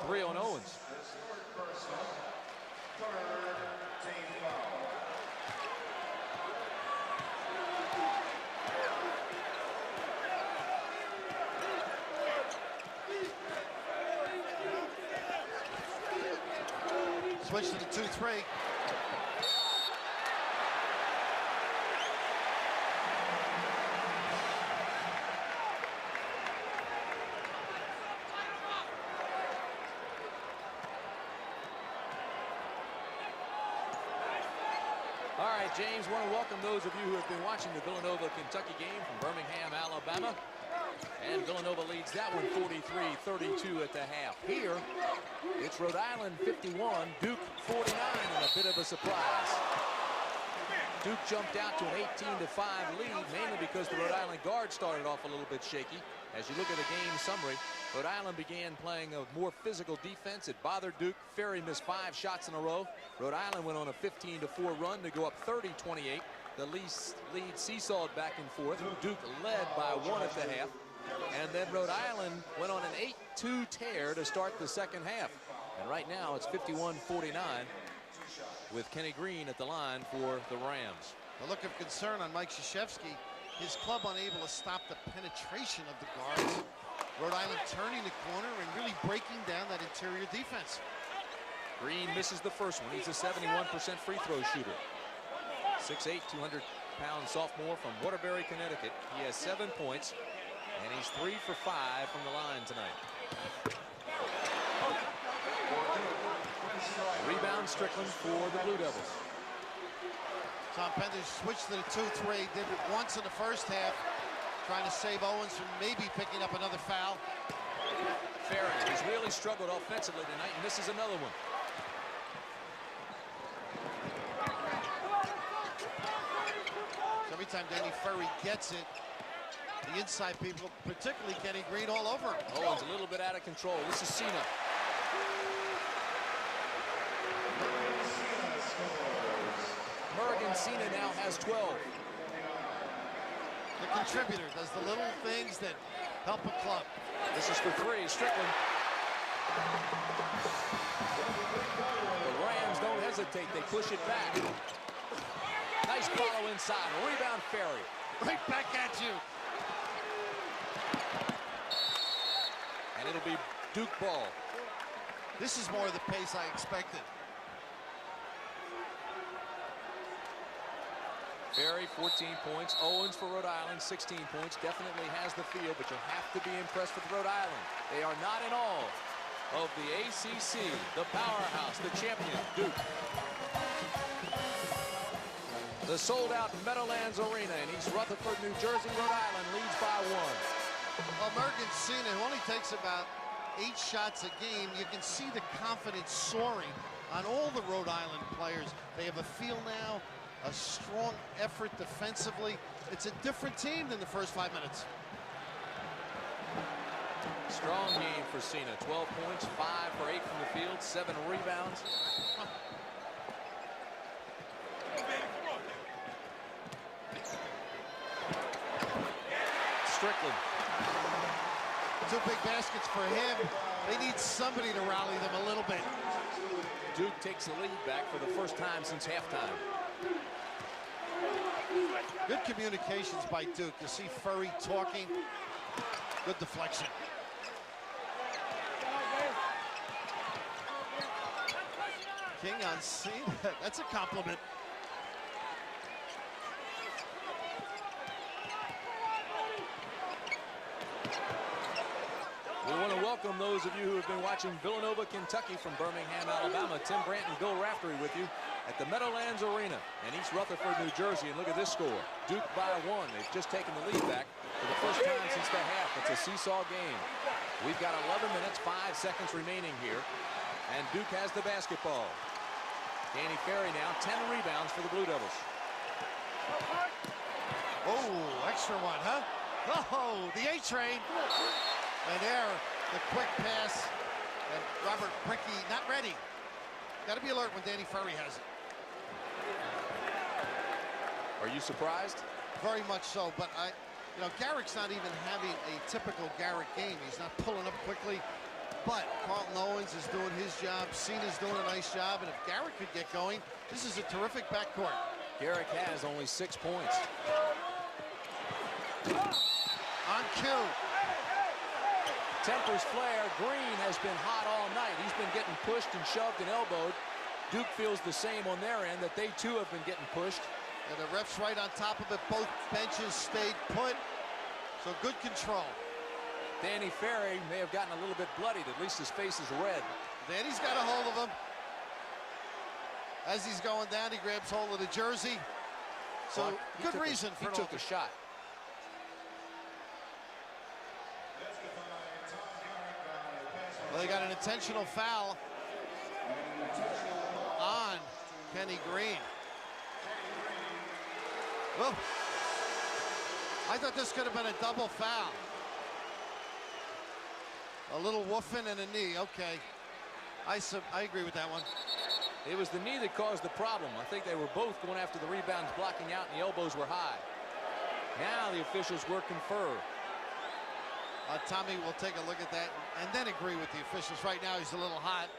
Three on Owens. Switch to the 2-3. All right, James, want to welcome those of you who have been watching the Villanova-Kentucky game from Birmingham, Alabama. And Villanova leads that one 43-32 at the half. Here, it's Rhode Island 51, Duke 49, and a bit of a surprise. Duke jumped out to an 18-5 lead, mainly because the Rhode Island guard started off a little bit shaky. As you look at the game summary, Rhode Island began playing a more physical defense. It bothered Duke. Ferry missed 5 shots in a row. Rhode Island went on a 15-4 run to go up 30-28. The lead seesawed back and forth. Duke led by 1 at the half. And then Rhode Island went on an 8-2 tear to start the second half. And right now it's 51-49 with Kenny Green at the line for the Rams. A look of concern on Mike Krzyzewski. His club unable to stop the penetration of the guards. Rhode Island turning the corner and really breaking down that interior defense. Green misses the first one. He's a 71% free throw shooter. 6'8", 200-pound sophomore from Waterbury, Connecticut. He has 7 points, and he's 3 for 5 from the line tonight. Rebound Strickland for the Blue Devils. Tom Pender switched to the 2-3, did it once in the first half, trying to save Owens from maybe picking up another foul. Ferry has really struggled offensively tonight, and this is another one. So every time Danny Ferry gets it, the inside people, particularly Kenny Green, all over him. Owens a little bit out of control. This is Cena. Morgan Cena now has 12. The contributor does the little things that help a club. This is for 3, Strickland. The Rams don't hesitate, they push it back. Nice follow inside, a rebound Ferry. Right back at you. And it'll be Duke ball. This is more of the pace I expected. Ferry, 14 points. Owens for Rhode Island, 16 points. Definitely has the feel, but you have to be impressed with Rhode Island. They are not in awe of the ACC, the powerhouse, the champion, Duke. The sold-out Meadowlands Arena in East Rutherford, New Jersey, Rhode Island leads by 1. Well, Morgan Cena, who only takes about 8 shots a game, you can see the confidence soaring on all the Rhode Island players. They have a feel now, a strong effort defensively. It's a different team than the first 5 minutes. Strong game for Cena. 12 points, 5 for 8 from the field, 7 rebounds. Strickland. 2 big baskets for him. They need somebody to rally them a little bit. Duke takes the lead back for the first time since halftime. Good communications by Duke. You see Furry talking. Good deflection. King on scene. That's a compliment. We want to welcome those of you who have been watching Villanova, Kentucky from Birmingham, Alabama. Tim Brandt and Bill Raftery with you at the Meadowlands Arena in East Rutherford, New Jersey. And look at this score. Duke by 1. They've just taken the lead back for the first time since the half. It's a seesaw game. We've got 11 minutes, 5 seconds remaining here. And Duke has the basketball. Danny Ferry now, 10 rebounds for the Blue Devils. Oh, extra one, huh? Oh, the A-train. And there, the quick pass. And Robert Bricky not ready. Got to be alert when Danny Ferry has it. Are you surprised? Very much so, but Garrick's not even having a typical Garrick game. He's not pulling up quickly, but Carlton Owens is doing his job. Cena's doing a nice job, and if Garrick could get going, this is a terrific backcourt. Garrick has only 6 points. On cue. Tempers flare. Green has been hot all night. He's been getting pushed and shoved and elbowed. Duke feels the same on their end, that they too have been getting pushed. And the ref's right on top of it. Both benches stayed put. So good control. Danny Ferry may have gotten a little bit bloodied. At least his face is red. Danny's got a hold of him. As he's going down, he grabs hold of the jersey. So good reason for he took the shot. Well, they got an intentional foul on Kenny Green. Well, I thought this could have been a double foul. A little woofing and a knee. Okay, I agree with that one. It was the knee that caused the problem. I think they were both going after the rebounds, blocking out, and the elbows were high. Now the officials were confer. Tommy will take a look at that and then agree with the officials. Right now, he's a little hot.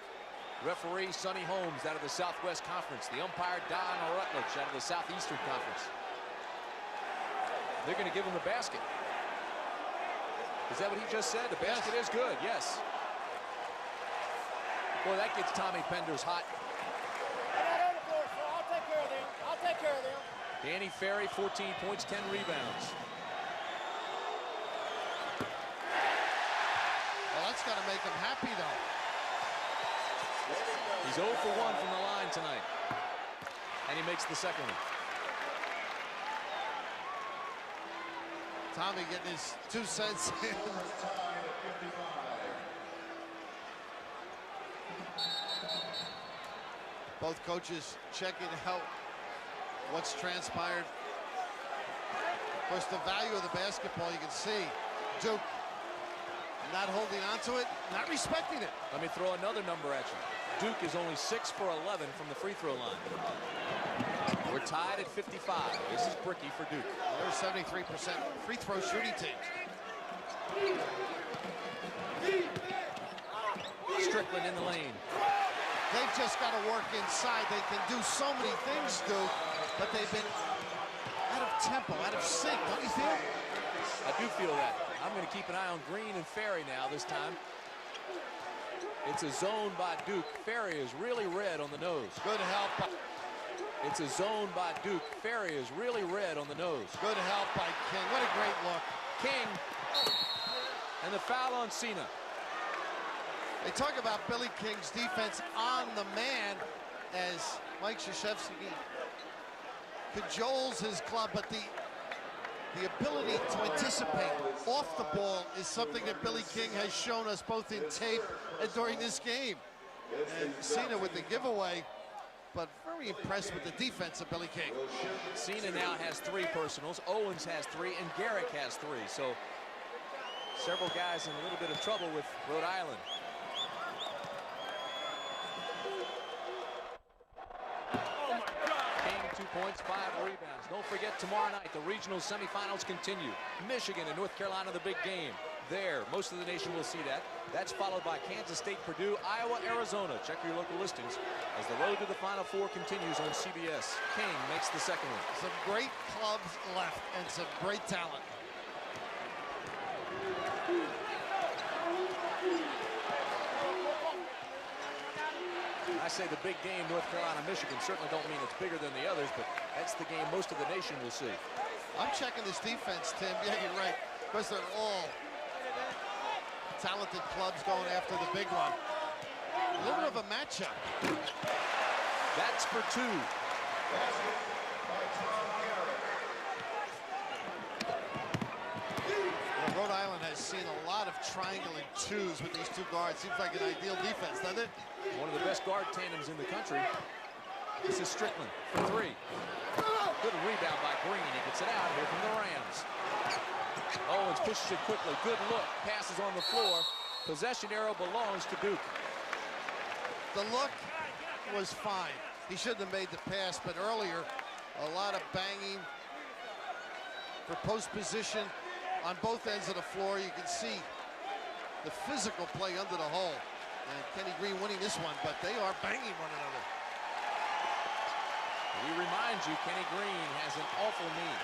Referee Sonny Holmes out of the Southwest Conference. The umpire Don Rutledge out of the Southeastern Conference. They're going to give him the basket. Is that what he just said? The basket is good, yes. Boy, that gets Tommy Penders hot. I'll take care of them. I'll take care of them. Danny Ferry, 14 points, 10 rebounds. Well, that's got to make him happy, though. He's 0 for 1 from the line tonight. And he makes the second one. Tommy getting his 2 cents in. Both coaches checking out what's transpired. Of course, the value of the basketball, you can see Duke not holding on to it, not respecting it. Let me throw another number at you. Duke is only 6 for 11 from the free throw line. We're tied at 55. This is Bricky for Duke. They're 73% free throw shooting team. Strickland in the lane. They've just got to work inside. They can do so many things, Duke, but they've been out of tempo, out of sync, don't you feel? I do feel that. I'm going to keep an eye on Green and Ferry now this time. It's a zone by Duke. Ferry is really red on the nose. Good help. It's a zone by Duke. Ferry is really red on the nose. Good help by King. What a great look. King. And the foul on Cena. They talk about Billy King's defense on the man as Mike Krzyzewski cajoles his club, but the ability to anticipate off the ball is something that Billy King has shown us both in tape and during this game. And Cena with the giveaway, but very impressed with the defense of Billy King. Cena now has 3 personals. Owens has 3, and Garrick has 3. So several guys in a little bit of trouble with Rhode Island. King, 2 points, 5 rebounds. Don't forget, tomorrow night, the regional semifinals continue. Michigan and North Carolina, the big game. There, most of the nation will see that. That's followed by Kansas State, Purdue, Iowa, Arizona. Check your local listings as the road to the Final Four continues on CBS. King makes the second one. Some great clubs left and some great talent. I say the big game, North Carolina, Michigan, certainly don't mean it's bigger than the others, but that's the game most of the nation will see. I'm checking this defense, Tim. Yeah, you're right. Because they're all talented clubs going after the big one. A little bit of a matchup. That's for 2. Well, Rhode Island has seen a lot of triangle and twos with these 2 guards. Seems like an ideal defense, doesn't it? One of the best guard tandems in the country. This is Strickland for 3. Good rebound by Green. He gets it out here from the Rams. Owens pushes it quickly. Good look. Passes on the floor. Possession arrow belongs to Duke. The look was fine. He shouldn't have made the pass, but earlier, a lot of banging for post position on both ends of the floor. You can see the physical play under the hole. And Kenny Green winning this one, but they are banging one another. We remind you, Kenny Green has an awful knee.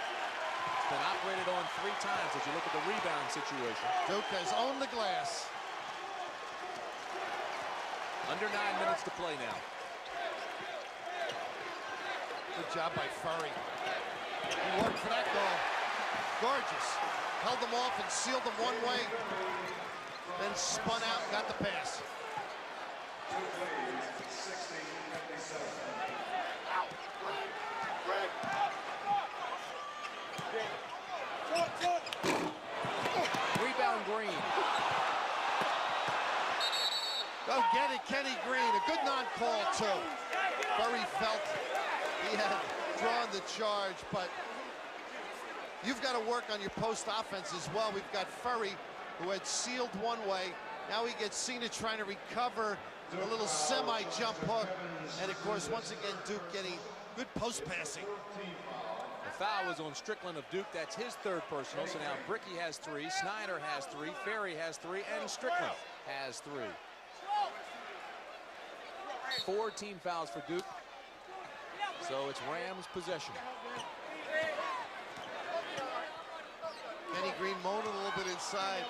It's been operated on 3 times as you look at the rebound situation. Duke has owned the glass. Under 9 minutes to play now. Good job by Furry. He worked for that goal. Gorgeous. Held them off and sealed them one way. Then spun out and got the pass. Rebound Green. Go get it, Kenny Green. A good non-call, too. Furry felt he had drawn the charge, but you've got to work on your post offense as well. We've got Furry, who had sealed one way. Now he gets Cena trying to recover a little semi-jump hook. And, of course, once again, Duke getting good post passing. The foul was on Strickland of Duke. That's his 3rd personal. So now Bricky has 3, Snyder has 3, Ferry has 3, and Strickland has 3. 4 team fouls for Duke. So it's Rams possession. Kenny Green moaning a little bit inside.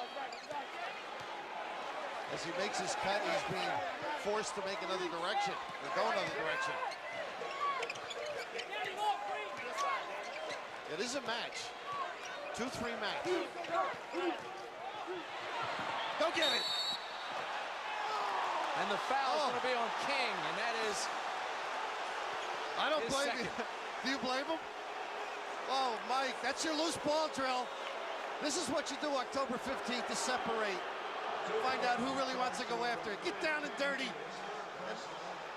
As he makes his cut, he's being forced to make another direction, or go another direction. It is a match. 2-3 match. Go get it! And the foul is going to be on King, and that is I don't his blame second. you. Do you blame him? Oh, Mike, that's your loose ball drill. This is what you do October 15th to separate. Find out who really wants to go after it. Get down and dirty. And,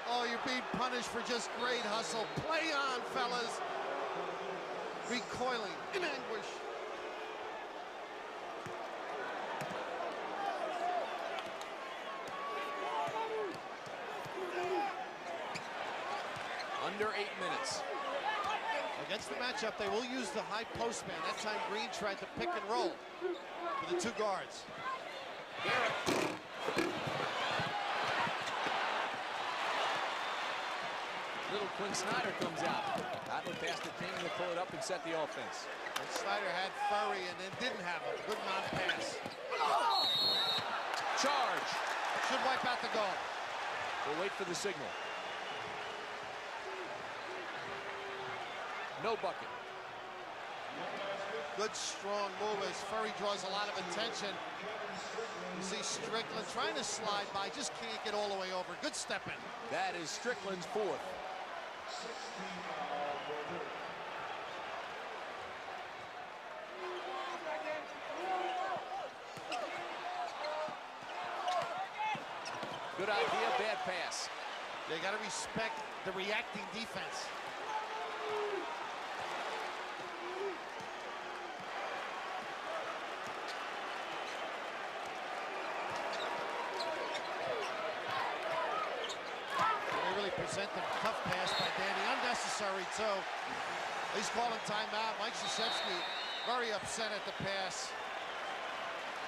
oh, you're being punished for just great hustle. Play on, fellas. Recoiling in anguish. under 8 minutes. Against the matchup, they will use the high post man. That time Green tried to pick and roll for the 2 guards. Garrett. Little Quinn Snyder comes out. Outlet pass to King to pull it up and set the offense. And Snyder had Furry and then didn't have him. Good non-pass. Charge. Should wipe out the goal. We'll wait for the signal. No bucket. Good strong move as Furry draws a lot of attention. You see Strickland trying to slide by, just can't get all the way over. Good step in. That is Strickland's 4th. Good idea, bad pass. They got to respect the reacting defense. They really possess sent him. Tough pass by Danny. Unnecessary, too. He's calling timeout. Mike Krzyzewski very upset at the pass,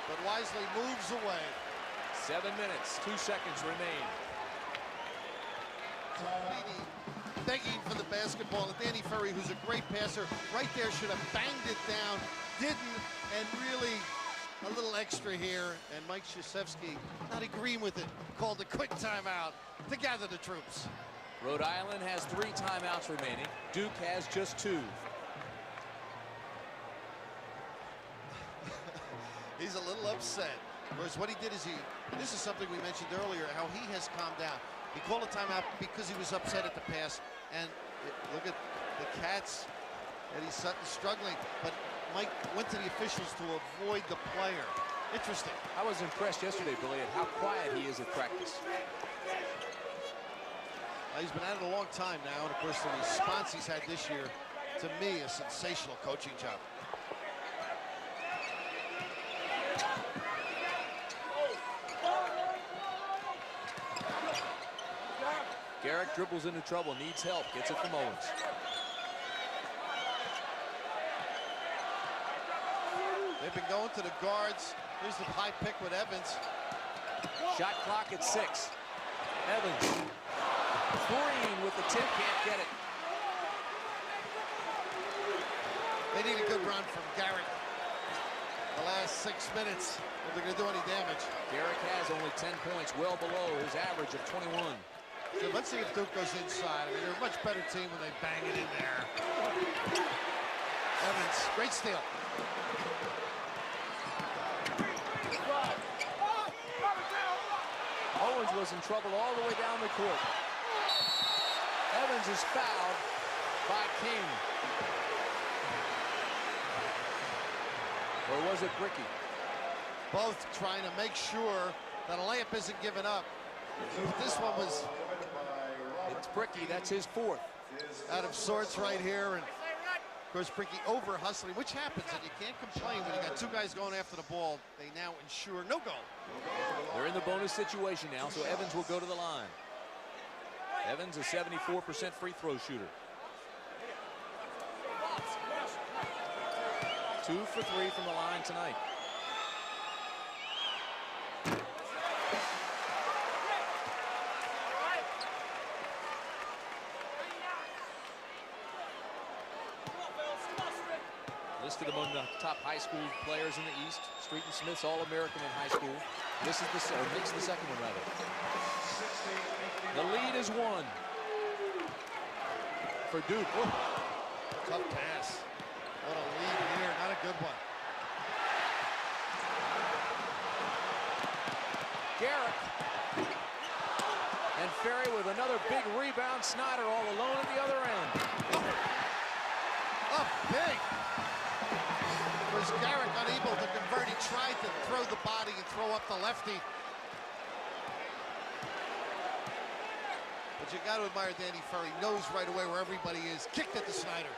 but wisely moves away. 7 minutes, 2 seconds remain. Begging for the basketball, and Danny Ferry, who's a great passer, right there should have banged it down, didn't, and really a little extra here, and Mike Krzyzewski not agreeing with it, called a quick timeout to gather the troops. Rhode Island has 3 timeouts remaining. Duke has just 2. He's a little upset. Of course, what he did is and this is something we mentioned earlier, how he has calmed down. He called a timeout because he was upset at the pass, and look at the Cats, Eddie Sutton struggling, but Mike went to the officials to avoid the player. Interesting. I was impressed yesterday, Billy, at how quiet he is at practice. He's been at it a long time now, and of course the response he's had this year, to me, a sensational coaching job. Garrick dribbles into trouble, needs help, gets it from Owens. They've been going to the guards. Here's the high pick with Evans. Shot clock at 6. Evans. Green with the tip, can't get it. They need a good run from Garrick. The last 6 minutes, if they're going to do any damage. Garrick has only 10 points, well below his average of 21. So let's see if Duke goes inside. I mean, they're a much better team when they bang it in there. Evans, great steal. Owens was in trouble all the way down the court. Evans is fouled by King. Or was it Bricky? Both trying to make sure that a layup isn't given up. This one was... It's Bricky, that's his 4th. Out of sorts right here, and of course Bricky over hustling, which happens, and you can't complain when you got 2 guys going after the ball. They now ensure no goal. They're in the bonus situation now, so Evans will go to the line. Evans, a 74% free throw shooter. 2 for 3 from the line tonight. Listed among the top high school players in the East. Street and Smith's All-American in high school. This is makes the second one rather. The lead is 1 for Duke. Oh, tough pass. What a lead here, not a good one. Garrick. And Ferry with another big rebound. Snyder all alone at the other end. Up big. Was Garrick unable to convert? He tried to throw the body and throw up the lefty. But you got to admire Danny Ferry. Knows right away where everybody is. Kicked at the Snyder.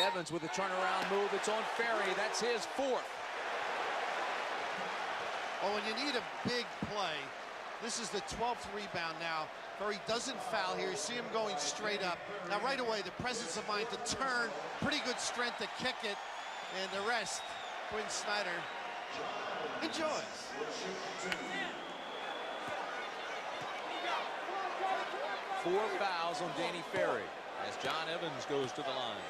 Evans with a turnaround move. It's on Ferry. That's his 4th. Well, when you need a big play, this is the 12th rebound now. Ferry doesn't foul here. You see him going straight up. Now, right away, the presence of mind to turn. Pretty good strength to kick it. And the rest, Quinn Snyder enjoys. Four fouls on Danny Ferry as John Evans goes to the line.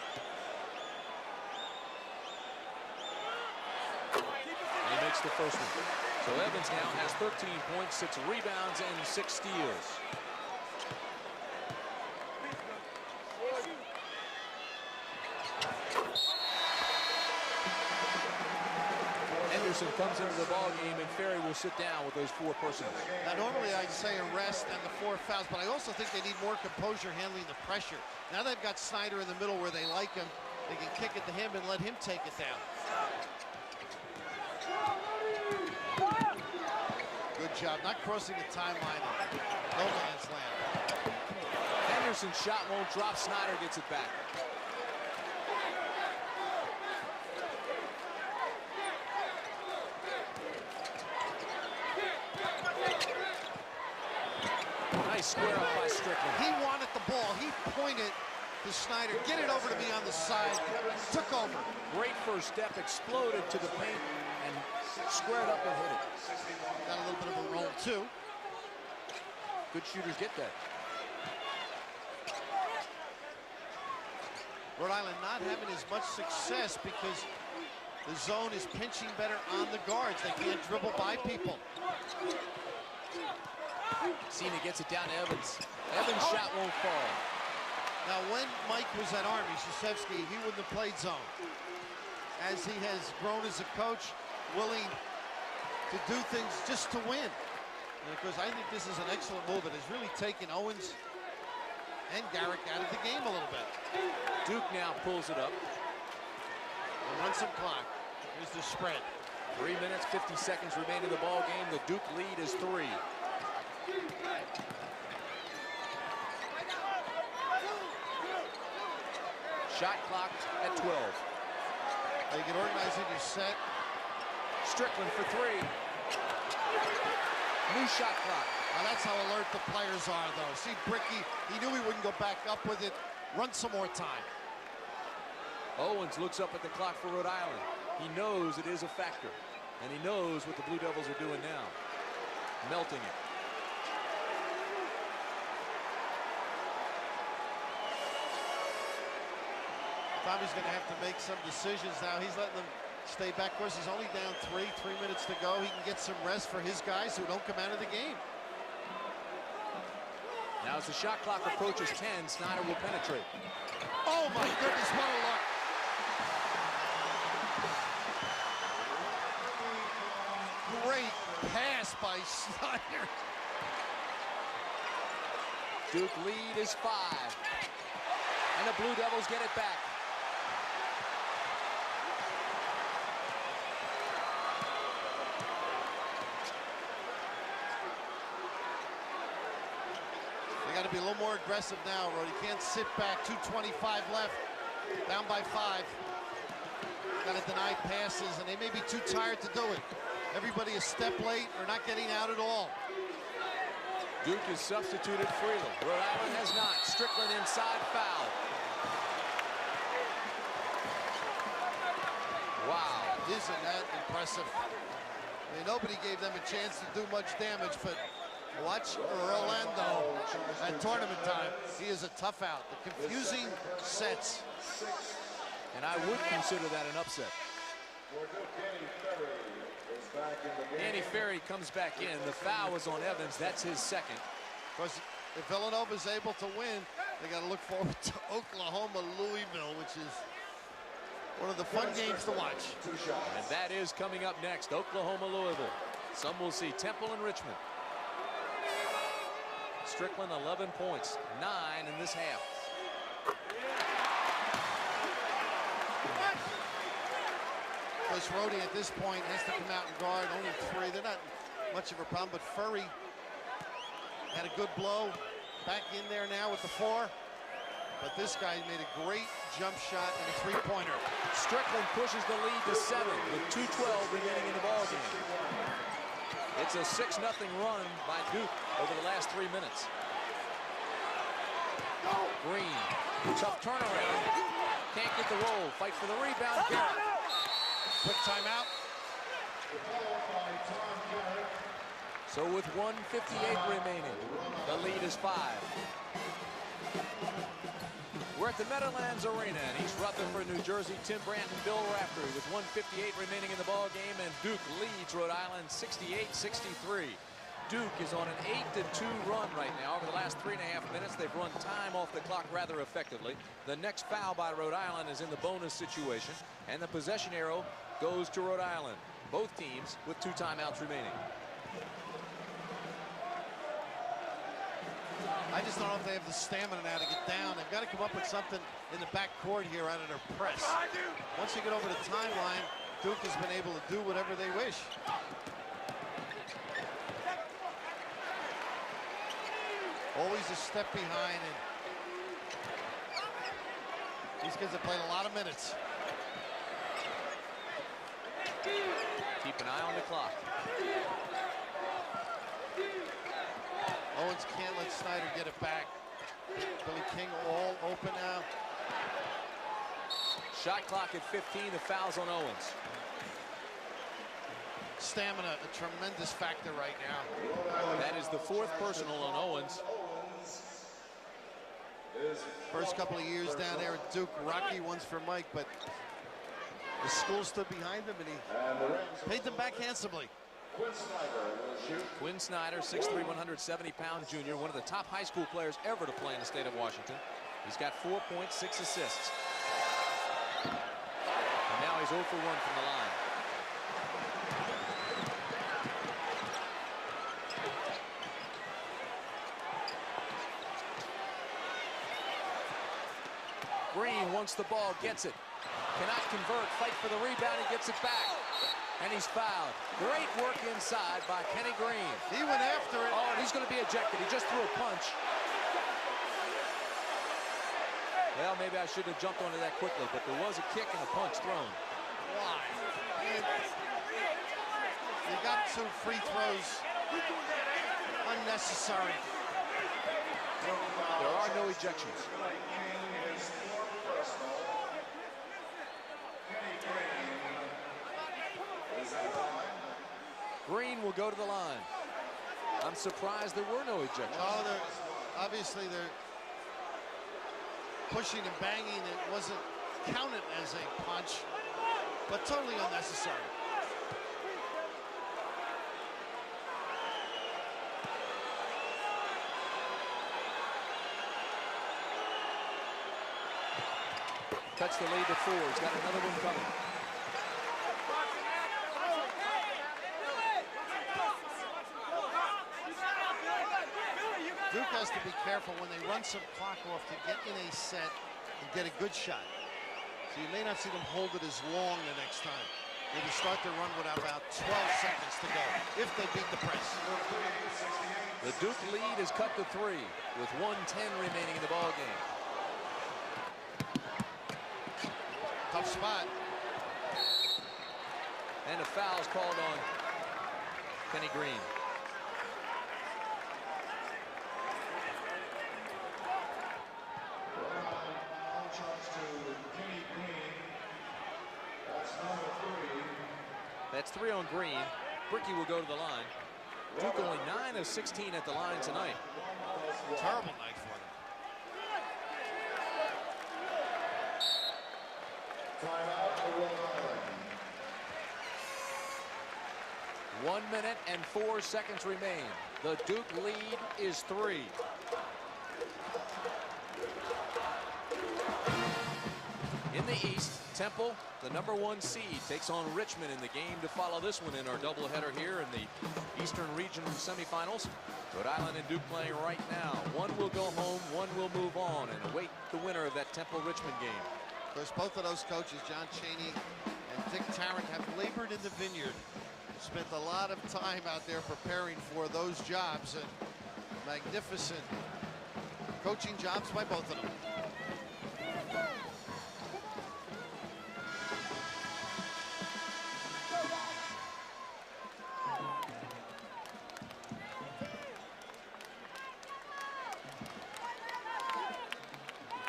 And he makes the first one. So Evans now has 13 points, 6 rebounds, and 6 steals. Henderson comes into the ball game, and Ferry will sit down with those 4 personals. Now, normally I'd say a rest and the 4 fouls, but I also think they need more composure handling the pressure. Now they've got Snyder in the middle where they like him. They can kick it to him and let him take it down. Good job, not crossing the timeline. No man's land. Henderson's shot won't drop. Snyder gets it back. Nice square up by Strickland. He wanted the ball. He pointed to Snyder. Get it over to me on the side. Took over. Great first step, exploded to the paint, and squared up and hit it. Got a little bit of a roll, too. Good shooters get that. Rhode Island not having as much success because the zone is pinching better on the guards. They can't dribble by people. Cena gets it down to Evans. Evans' shot won't fall. Now, when Mike was at Army, Krzyzewski, he wouldn't have played zone. As he has grown as a coach, willing to do things just to win. And of course, I think this is an excellent move that has really taken Owens and Garrick out of the game a little bit. Duke now pulls it up. And run some clock. Here's the spread. 3 minutes, 50 seconds remain in the ball game. The Duke lead is 3. Shot clock at 12. They get organized in your set. Strickland for 3. New shot clock. Now that's how alert the players are, though. See, Bricky, he knew he wouldn't go back up with it. Run some more time. Owens looks up at the clock for Rhode Island. He knows it is a factor, and he knows what the Blue Devils are doing now. Melting it. Tommy's going to have to make some decisions now. He's letting them stay back. Of course, he's only down 3 minutes to go. He can get some rest for his guys who don't come out of the game. Now as the shot clock approaches 10, Snyder will penetrate. Oh my goodness, what a look. Great pass by Snyder. Duke lead is 5. And the Blue Devils get it back. They got to be a little more aggressive now, Rhode. You can't sit back. 2:25 left. Down by 5. Got to deny passes, and they may be too tired to do it. Everybody a step late or not getting out at all. Duke is substituted freely. Rhode Island has not. Strickland inside, foul. Wow. Isn't that impressive? I mean, nobody gave them a chance to do much damage, but watch Orlando at tournament time. He is a tough out. The confusing sets. And I would consider that an upset. Danny Ferry comes back in. The foul was on Evans. That's his second. Of course, if Villanova's able to win, they got to look forward to Oklahoma-Louisville, which is one of the fun games to watch. And that is coming up next, Oklahoma-Louisville. Some will see Temple and Richmond. Strickland, 11 points, 9 in this half. Because Rhodey at this point has to come out and guard. Only 3. They're not much of a problem, but Furry had a good blow. Back in there now with the 4. But this guy made a great jump shot and a 3-pointer. Strickland pushes the lead to 7 with 2:12 remaining in the ballgame. It's a 6-0 run by Duke over the last 3 minutes. Green, tough turnaround. Can't get the roll. Fight for the rebound. Garrett. Quick timeout. So with 1:58 remaining, the lead is 5. We're at the Meadowlands Arena in East Rutherford, New Jersey. Tim Brandt and Bill Raftery with 1:58 remaining in the ball game, and Duke leads Rhode Island 68-63. Duke is on an 8-2 run right now. Over the last 3.5 minutes, they've run time off the clock rather effectively. The next foul by Rhode Island is in the bonus situation, and the possession arrow goes to Rhode Island. Both teams with 2 timeouts remaining. I just don't know if they have the stamina now to get down. They've got to come up with something in the back court here out of their press. Once you get over the timeline, Duke has been able to do whatever they wish. Always a step behind, and these kids have played a lot of minutes. Keep an eye on the clock. Owens can't let Snyder get it back. Billy King all open now. Shot clock at 15, the foul's on Owens. Stamina, a tremendous factor right now. That is the 4th personal on Owens. First couple of years down there at Duke, rocky ones for Mike, but the school stood behind him and he paid them back handsomely. Quinn Snyder, 6'3", 170-pound junior, one of the top high school players ever to play in the state of Washington. He's got 4 points, 6 assists. And now he's 0 for 1 from the line. Green wants the ball, gets it. Cannot convert, fight for the rebound, he gets it back. And he's fouled. Great work inside by Kenny Green. He went after it. Oh, and he's going to be ejected. He just threw a punch. Well, maybe I shouldn't have jumped onto that quickly, but there was a kick and a punch thrown. Why? You got 2 free throws. Unnecessary. There are no ejections. Green will go to the line. I'm surprised there were no ejections. No, obviously they're pushing and banging. It wasn't counted as a punch, but totally unnecessary. Cuts the lead to 4. He's got another one coming. Duke has to be careful when they run some clock off to get in a set and get a good shot. So you may not see them hold it as long the next time. Maybe start their run with about 12 seconds to go if they beat the press. The Duke lead is cut to 3 with 1:10 remaining in the ball game. Tough spot. And a foul is called on Kenny Green. That's 3 on Green. Bricky will go to the line. Duke only 9 of 16 at the line tonight. Terrible night for them. Timeout for Rhode Island. 1 minute and 4 seconds remain. The Duke lead is 3. In the East, Temple, the #1 seed, takes on Richmond in the game to follow this one in our doubleheader here in the Eastern Region semifinals. Rhode Island and Duke playing right now. One will go home, one will move on and await the winner of that Temple-Richmond game. Of course, both of those coaches, John Chaney and Dick Tarrant, have labored in the vineyard. Spent a lot of time out there preparing for those jobs, and magnificent coaching jobs by both of them.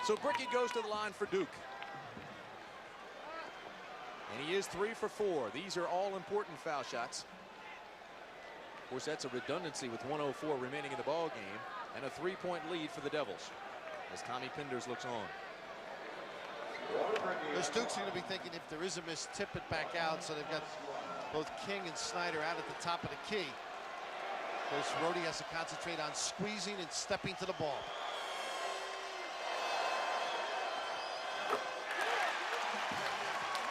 So Bricky goes to the line for Duke. And he is 3 for 4. These are all important foul shots. Of course, that's a redundancy with 1:04 remaining in the ball game and a 3-point lead for the Devils as Tommy Penders looks on. Those Duke's are going to be thinking if there is a miss, tip it back out. So they've got both King and Snyder out at the top of the key. Of course, Rhodey has to concentrate on squeezing and stepping to the ball.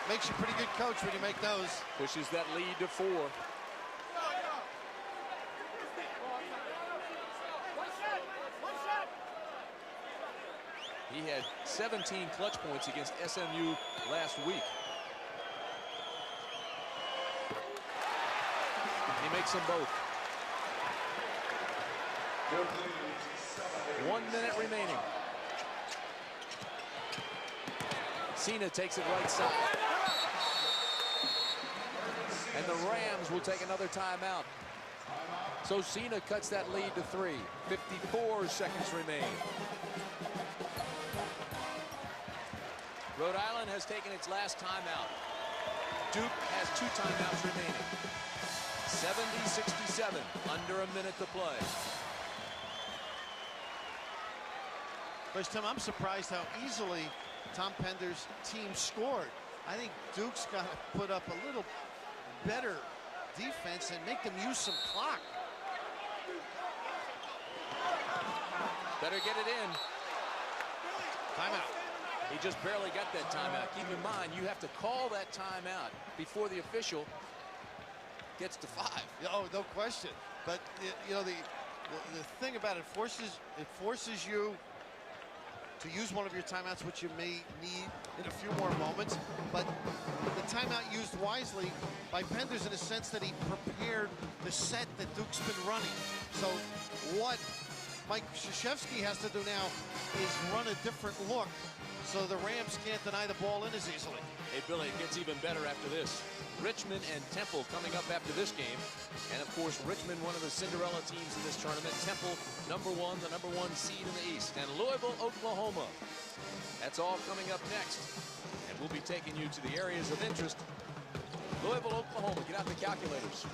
Makes you a pretty good coach when you make those. Pushes that lead to 4. He had 17 clutch points against SMU last week. He makes them both. 1 minute remaining. Cena takes it right side. And the Rams will take another timeout. So Cena cuts that lead to 3. 54 seconds remain. Rhode Island has taken its last timeout. Duke has 2 timeouts remaining. 70-67, under a minute to play. First time, I'm surprised how easily Tom Pender's team scored. I think Duke's got to put up a little better defense and make them use some clock. Better get it in. Timeout. He just barely got that timeout. Keep in mind, you have to call that timeout before the official gets to 5. Oh, no question. But you know, the thing about it forces you to use one of your timeouts, which you may need in a few more moments. But the timeout used wisely by Penders in a sense that he prepared the set that Duke's been running. So what Mike Krzyzewski has to do now is run a different look so the Rams can't deny the ball in as easily. Hey, Billy, it gets even better after this. Richmond and Temple coming up after this game. And, of course, Richmond, one of the Cinderella teams in this tournament. Temple, number 1, the number 1 seed in the East. And Louisville, Oklahoma. That's all coming up next. And we'll be taking you to the areas of interest. Louisville, Oklahoma. Get out the calculators.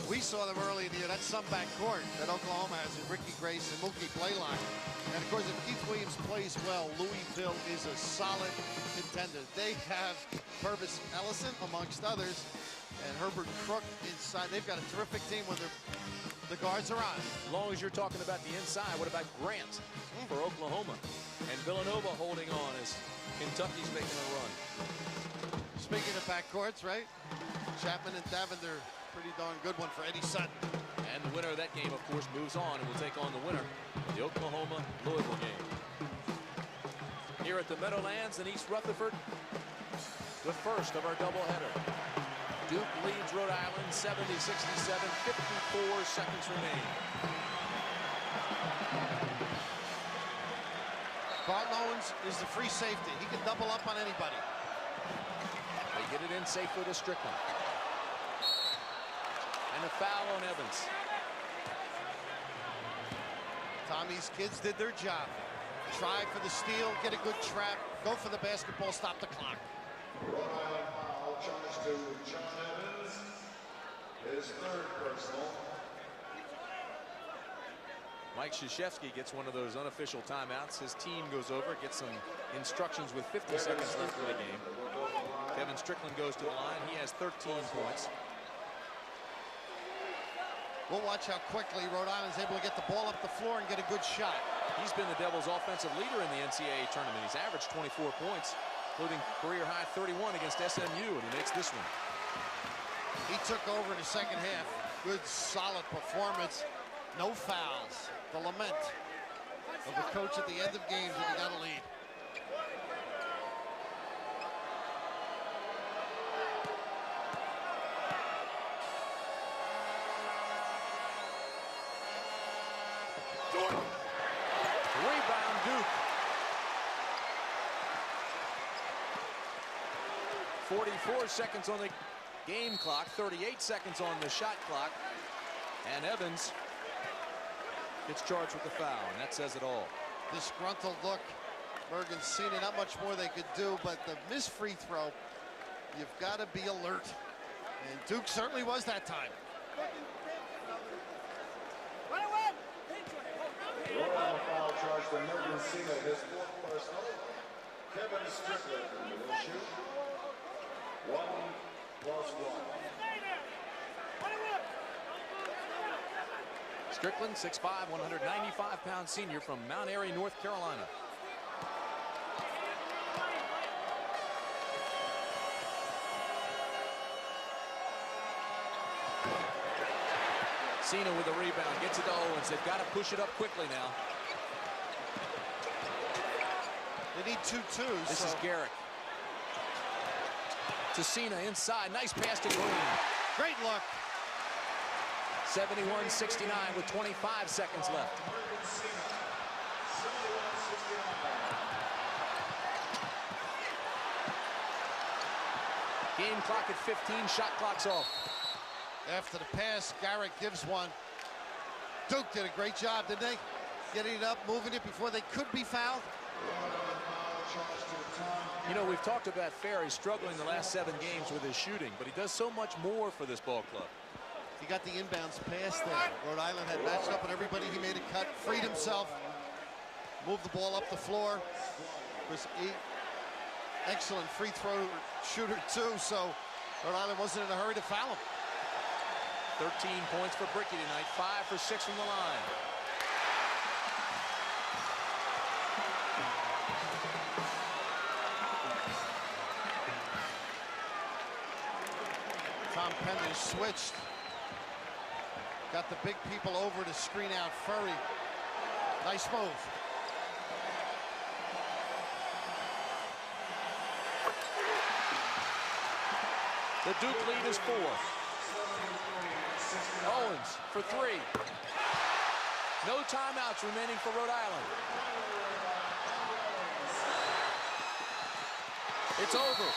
We saw them early in the year. That's some backcourt that Oklahoma has with Ricky Grace and Mookie Blaylock. And, of course, if Keith Williams plays well, Louisville is a solid contender. They have Purvis Ellison, amongst others, and Herbert Crook inside. They've got a terrific team when the guards are on. As long as you're talking about the inside, what about Grant for Oklahoma? And Villanova holding on as Kentucky's making a run. Speaking of backcourts, right? Chapman and Davender, pretty darn good one for Eddie Sutton. And the winner of that game, of course, moves on and will take on the winner of the Oklahoma-Louisville game. Here at the Meadowlands in East Rutherford, the first of our doubleheader. Duke leads Rhode Island 70-67, 54 seconds remain. Carlton Owens is the free safety. He can double up on anybody. They get it in safely to Strickland. And a foul on Evans. Tommy's kids did their job. Try for the steal, get a good trap, go for the basketball, stop the clock. Rhode Island foul charge to John Evans. His 3rd personal. Mike Krzyzewski gets one of those unofficial timeouts. His team goes over, gets some instructions with 50 seconds left in the game. Kevin Strickland goes to the line. He has 13 points. We'll watch how quickly Rhode Island's able to get the ball up the floor and get a good shot. He's been the Devils' offensive leader in the NCAA tournament. He's averaged 24 points, including career-high 31 against SMU, and he makes this one. He took over in the second half. Good, solid performance. No fouls. The lament of the coach at the end of games when he got a lead. Rebound, Duke. 44 seconds on the game clock, 38 seconds on the shot clock, and Evans gets charged with the foul, and that says it all. Disgruntled look. Bergen's seen it, not much more they could do, but the missed free throw, you've got to be alert. And Duke certainly was that time. Rhode Island foul charge to Mergen Cena, his 4th personal. Kevin Strickland will shoot. 1+1. Strickland, 6'5", 195-pound senior from Mount Airy, North Carolina. Cena with a rebound, gets it to Owens. They've got to push it up quickly now. They need 2 twos. This is Garrick. To Cena inside, nice pass to Green. Great look. 71-69 with 25 seconds left. Game clock at 15, shot clock's off. After the pass, Garrett gives one. Duke did a great job, didn't they? Getting it up, moving it before they could be fouled. You know, we've talked about Ferry struggling the last 7 games with his shooting, but he does so much more for this ball club. He got the inbounds pass there. Rhode Island had matched up with everybody. He made a cut, freed himself, moved the ball up the floor. Was excellent free throw shooter too, so Rhode Island wasn't in a hurry to foul him. 13 points for Bricky tonight, 5 for 6 from the line. Tom Penner switched. Got the big people over to screen out Furry. Nice move. The Duke lead is 4. Owens for 3. No timeouts remaining for Rhode Island. It's over.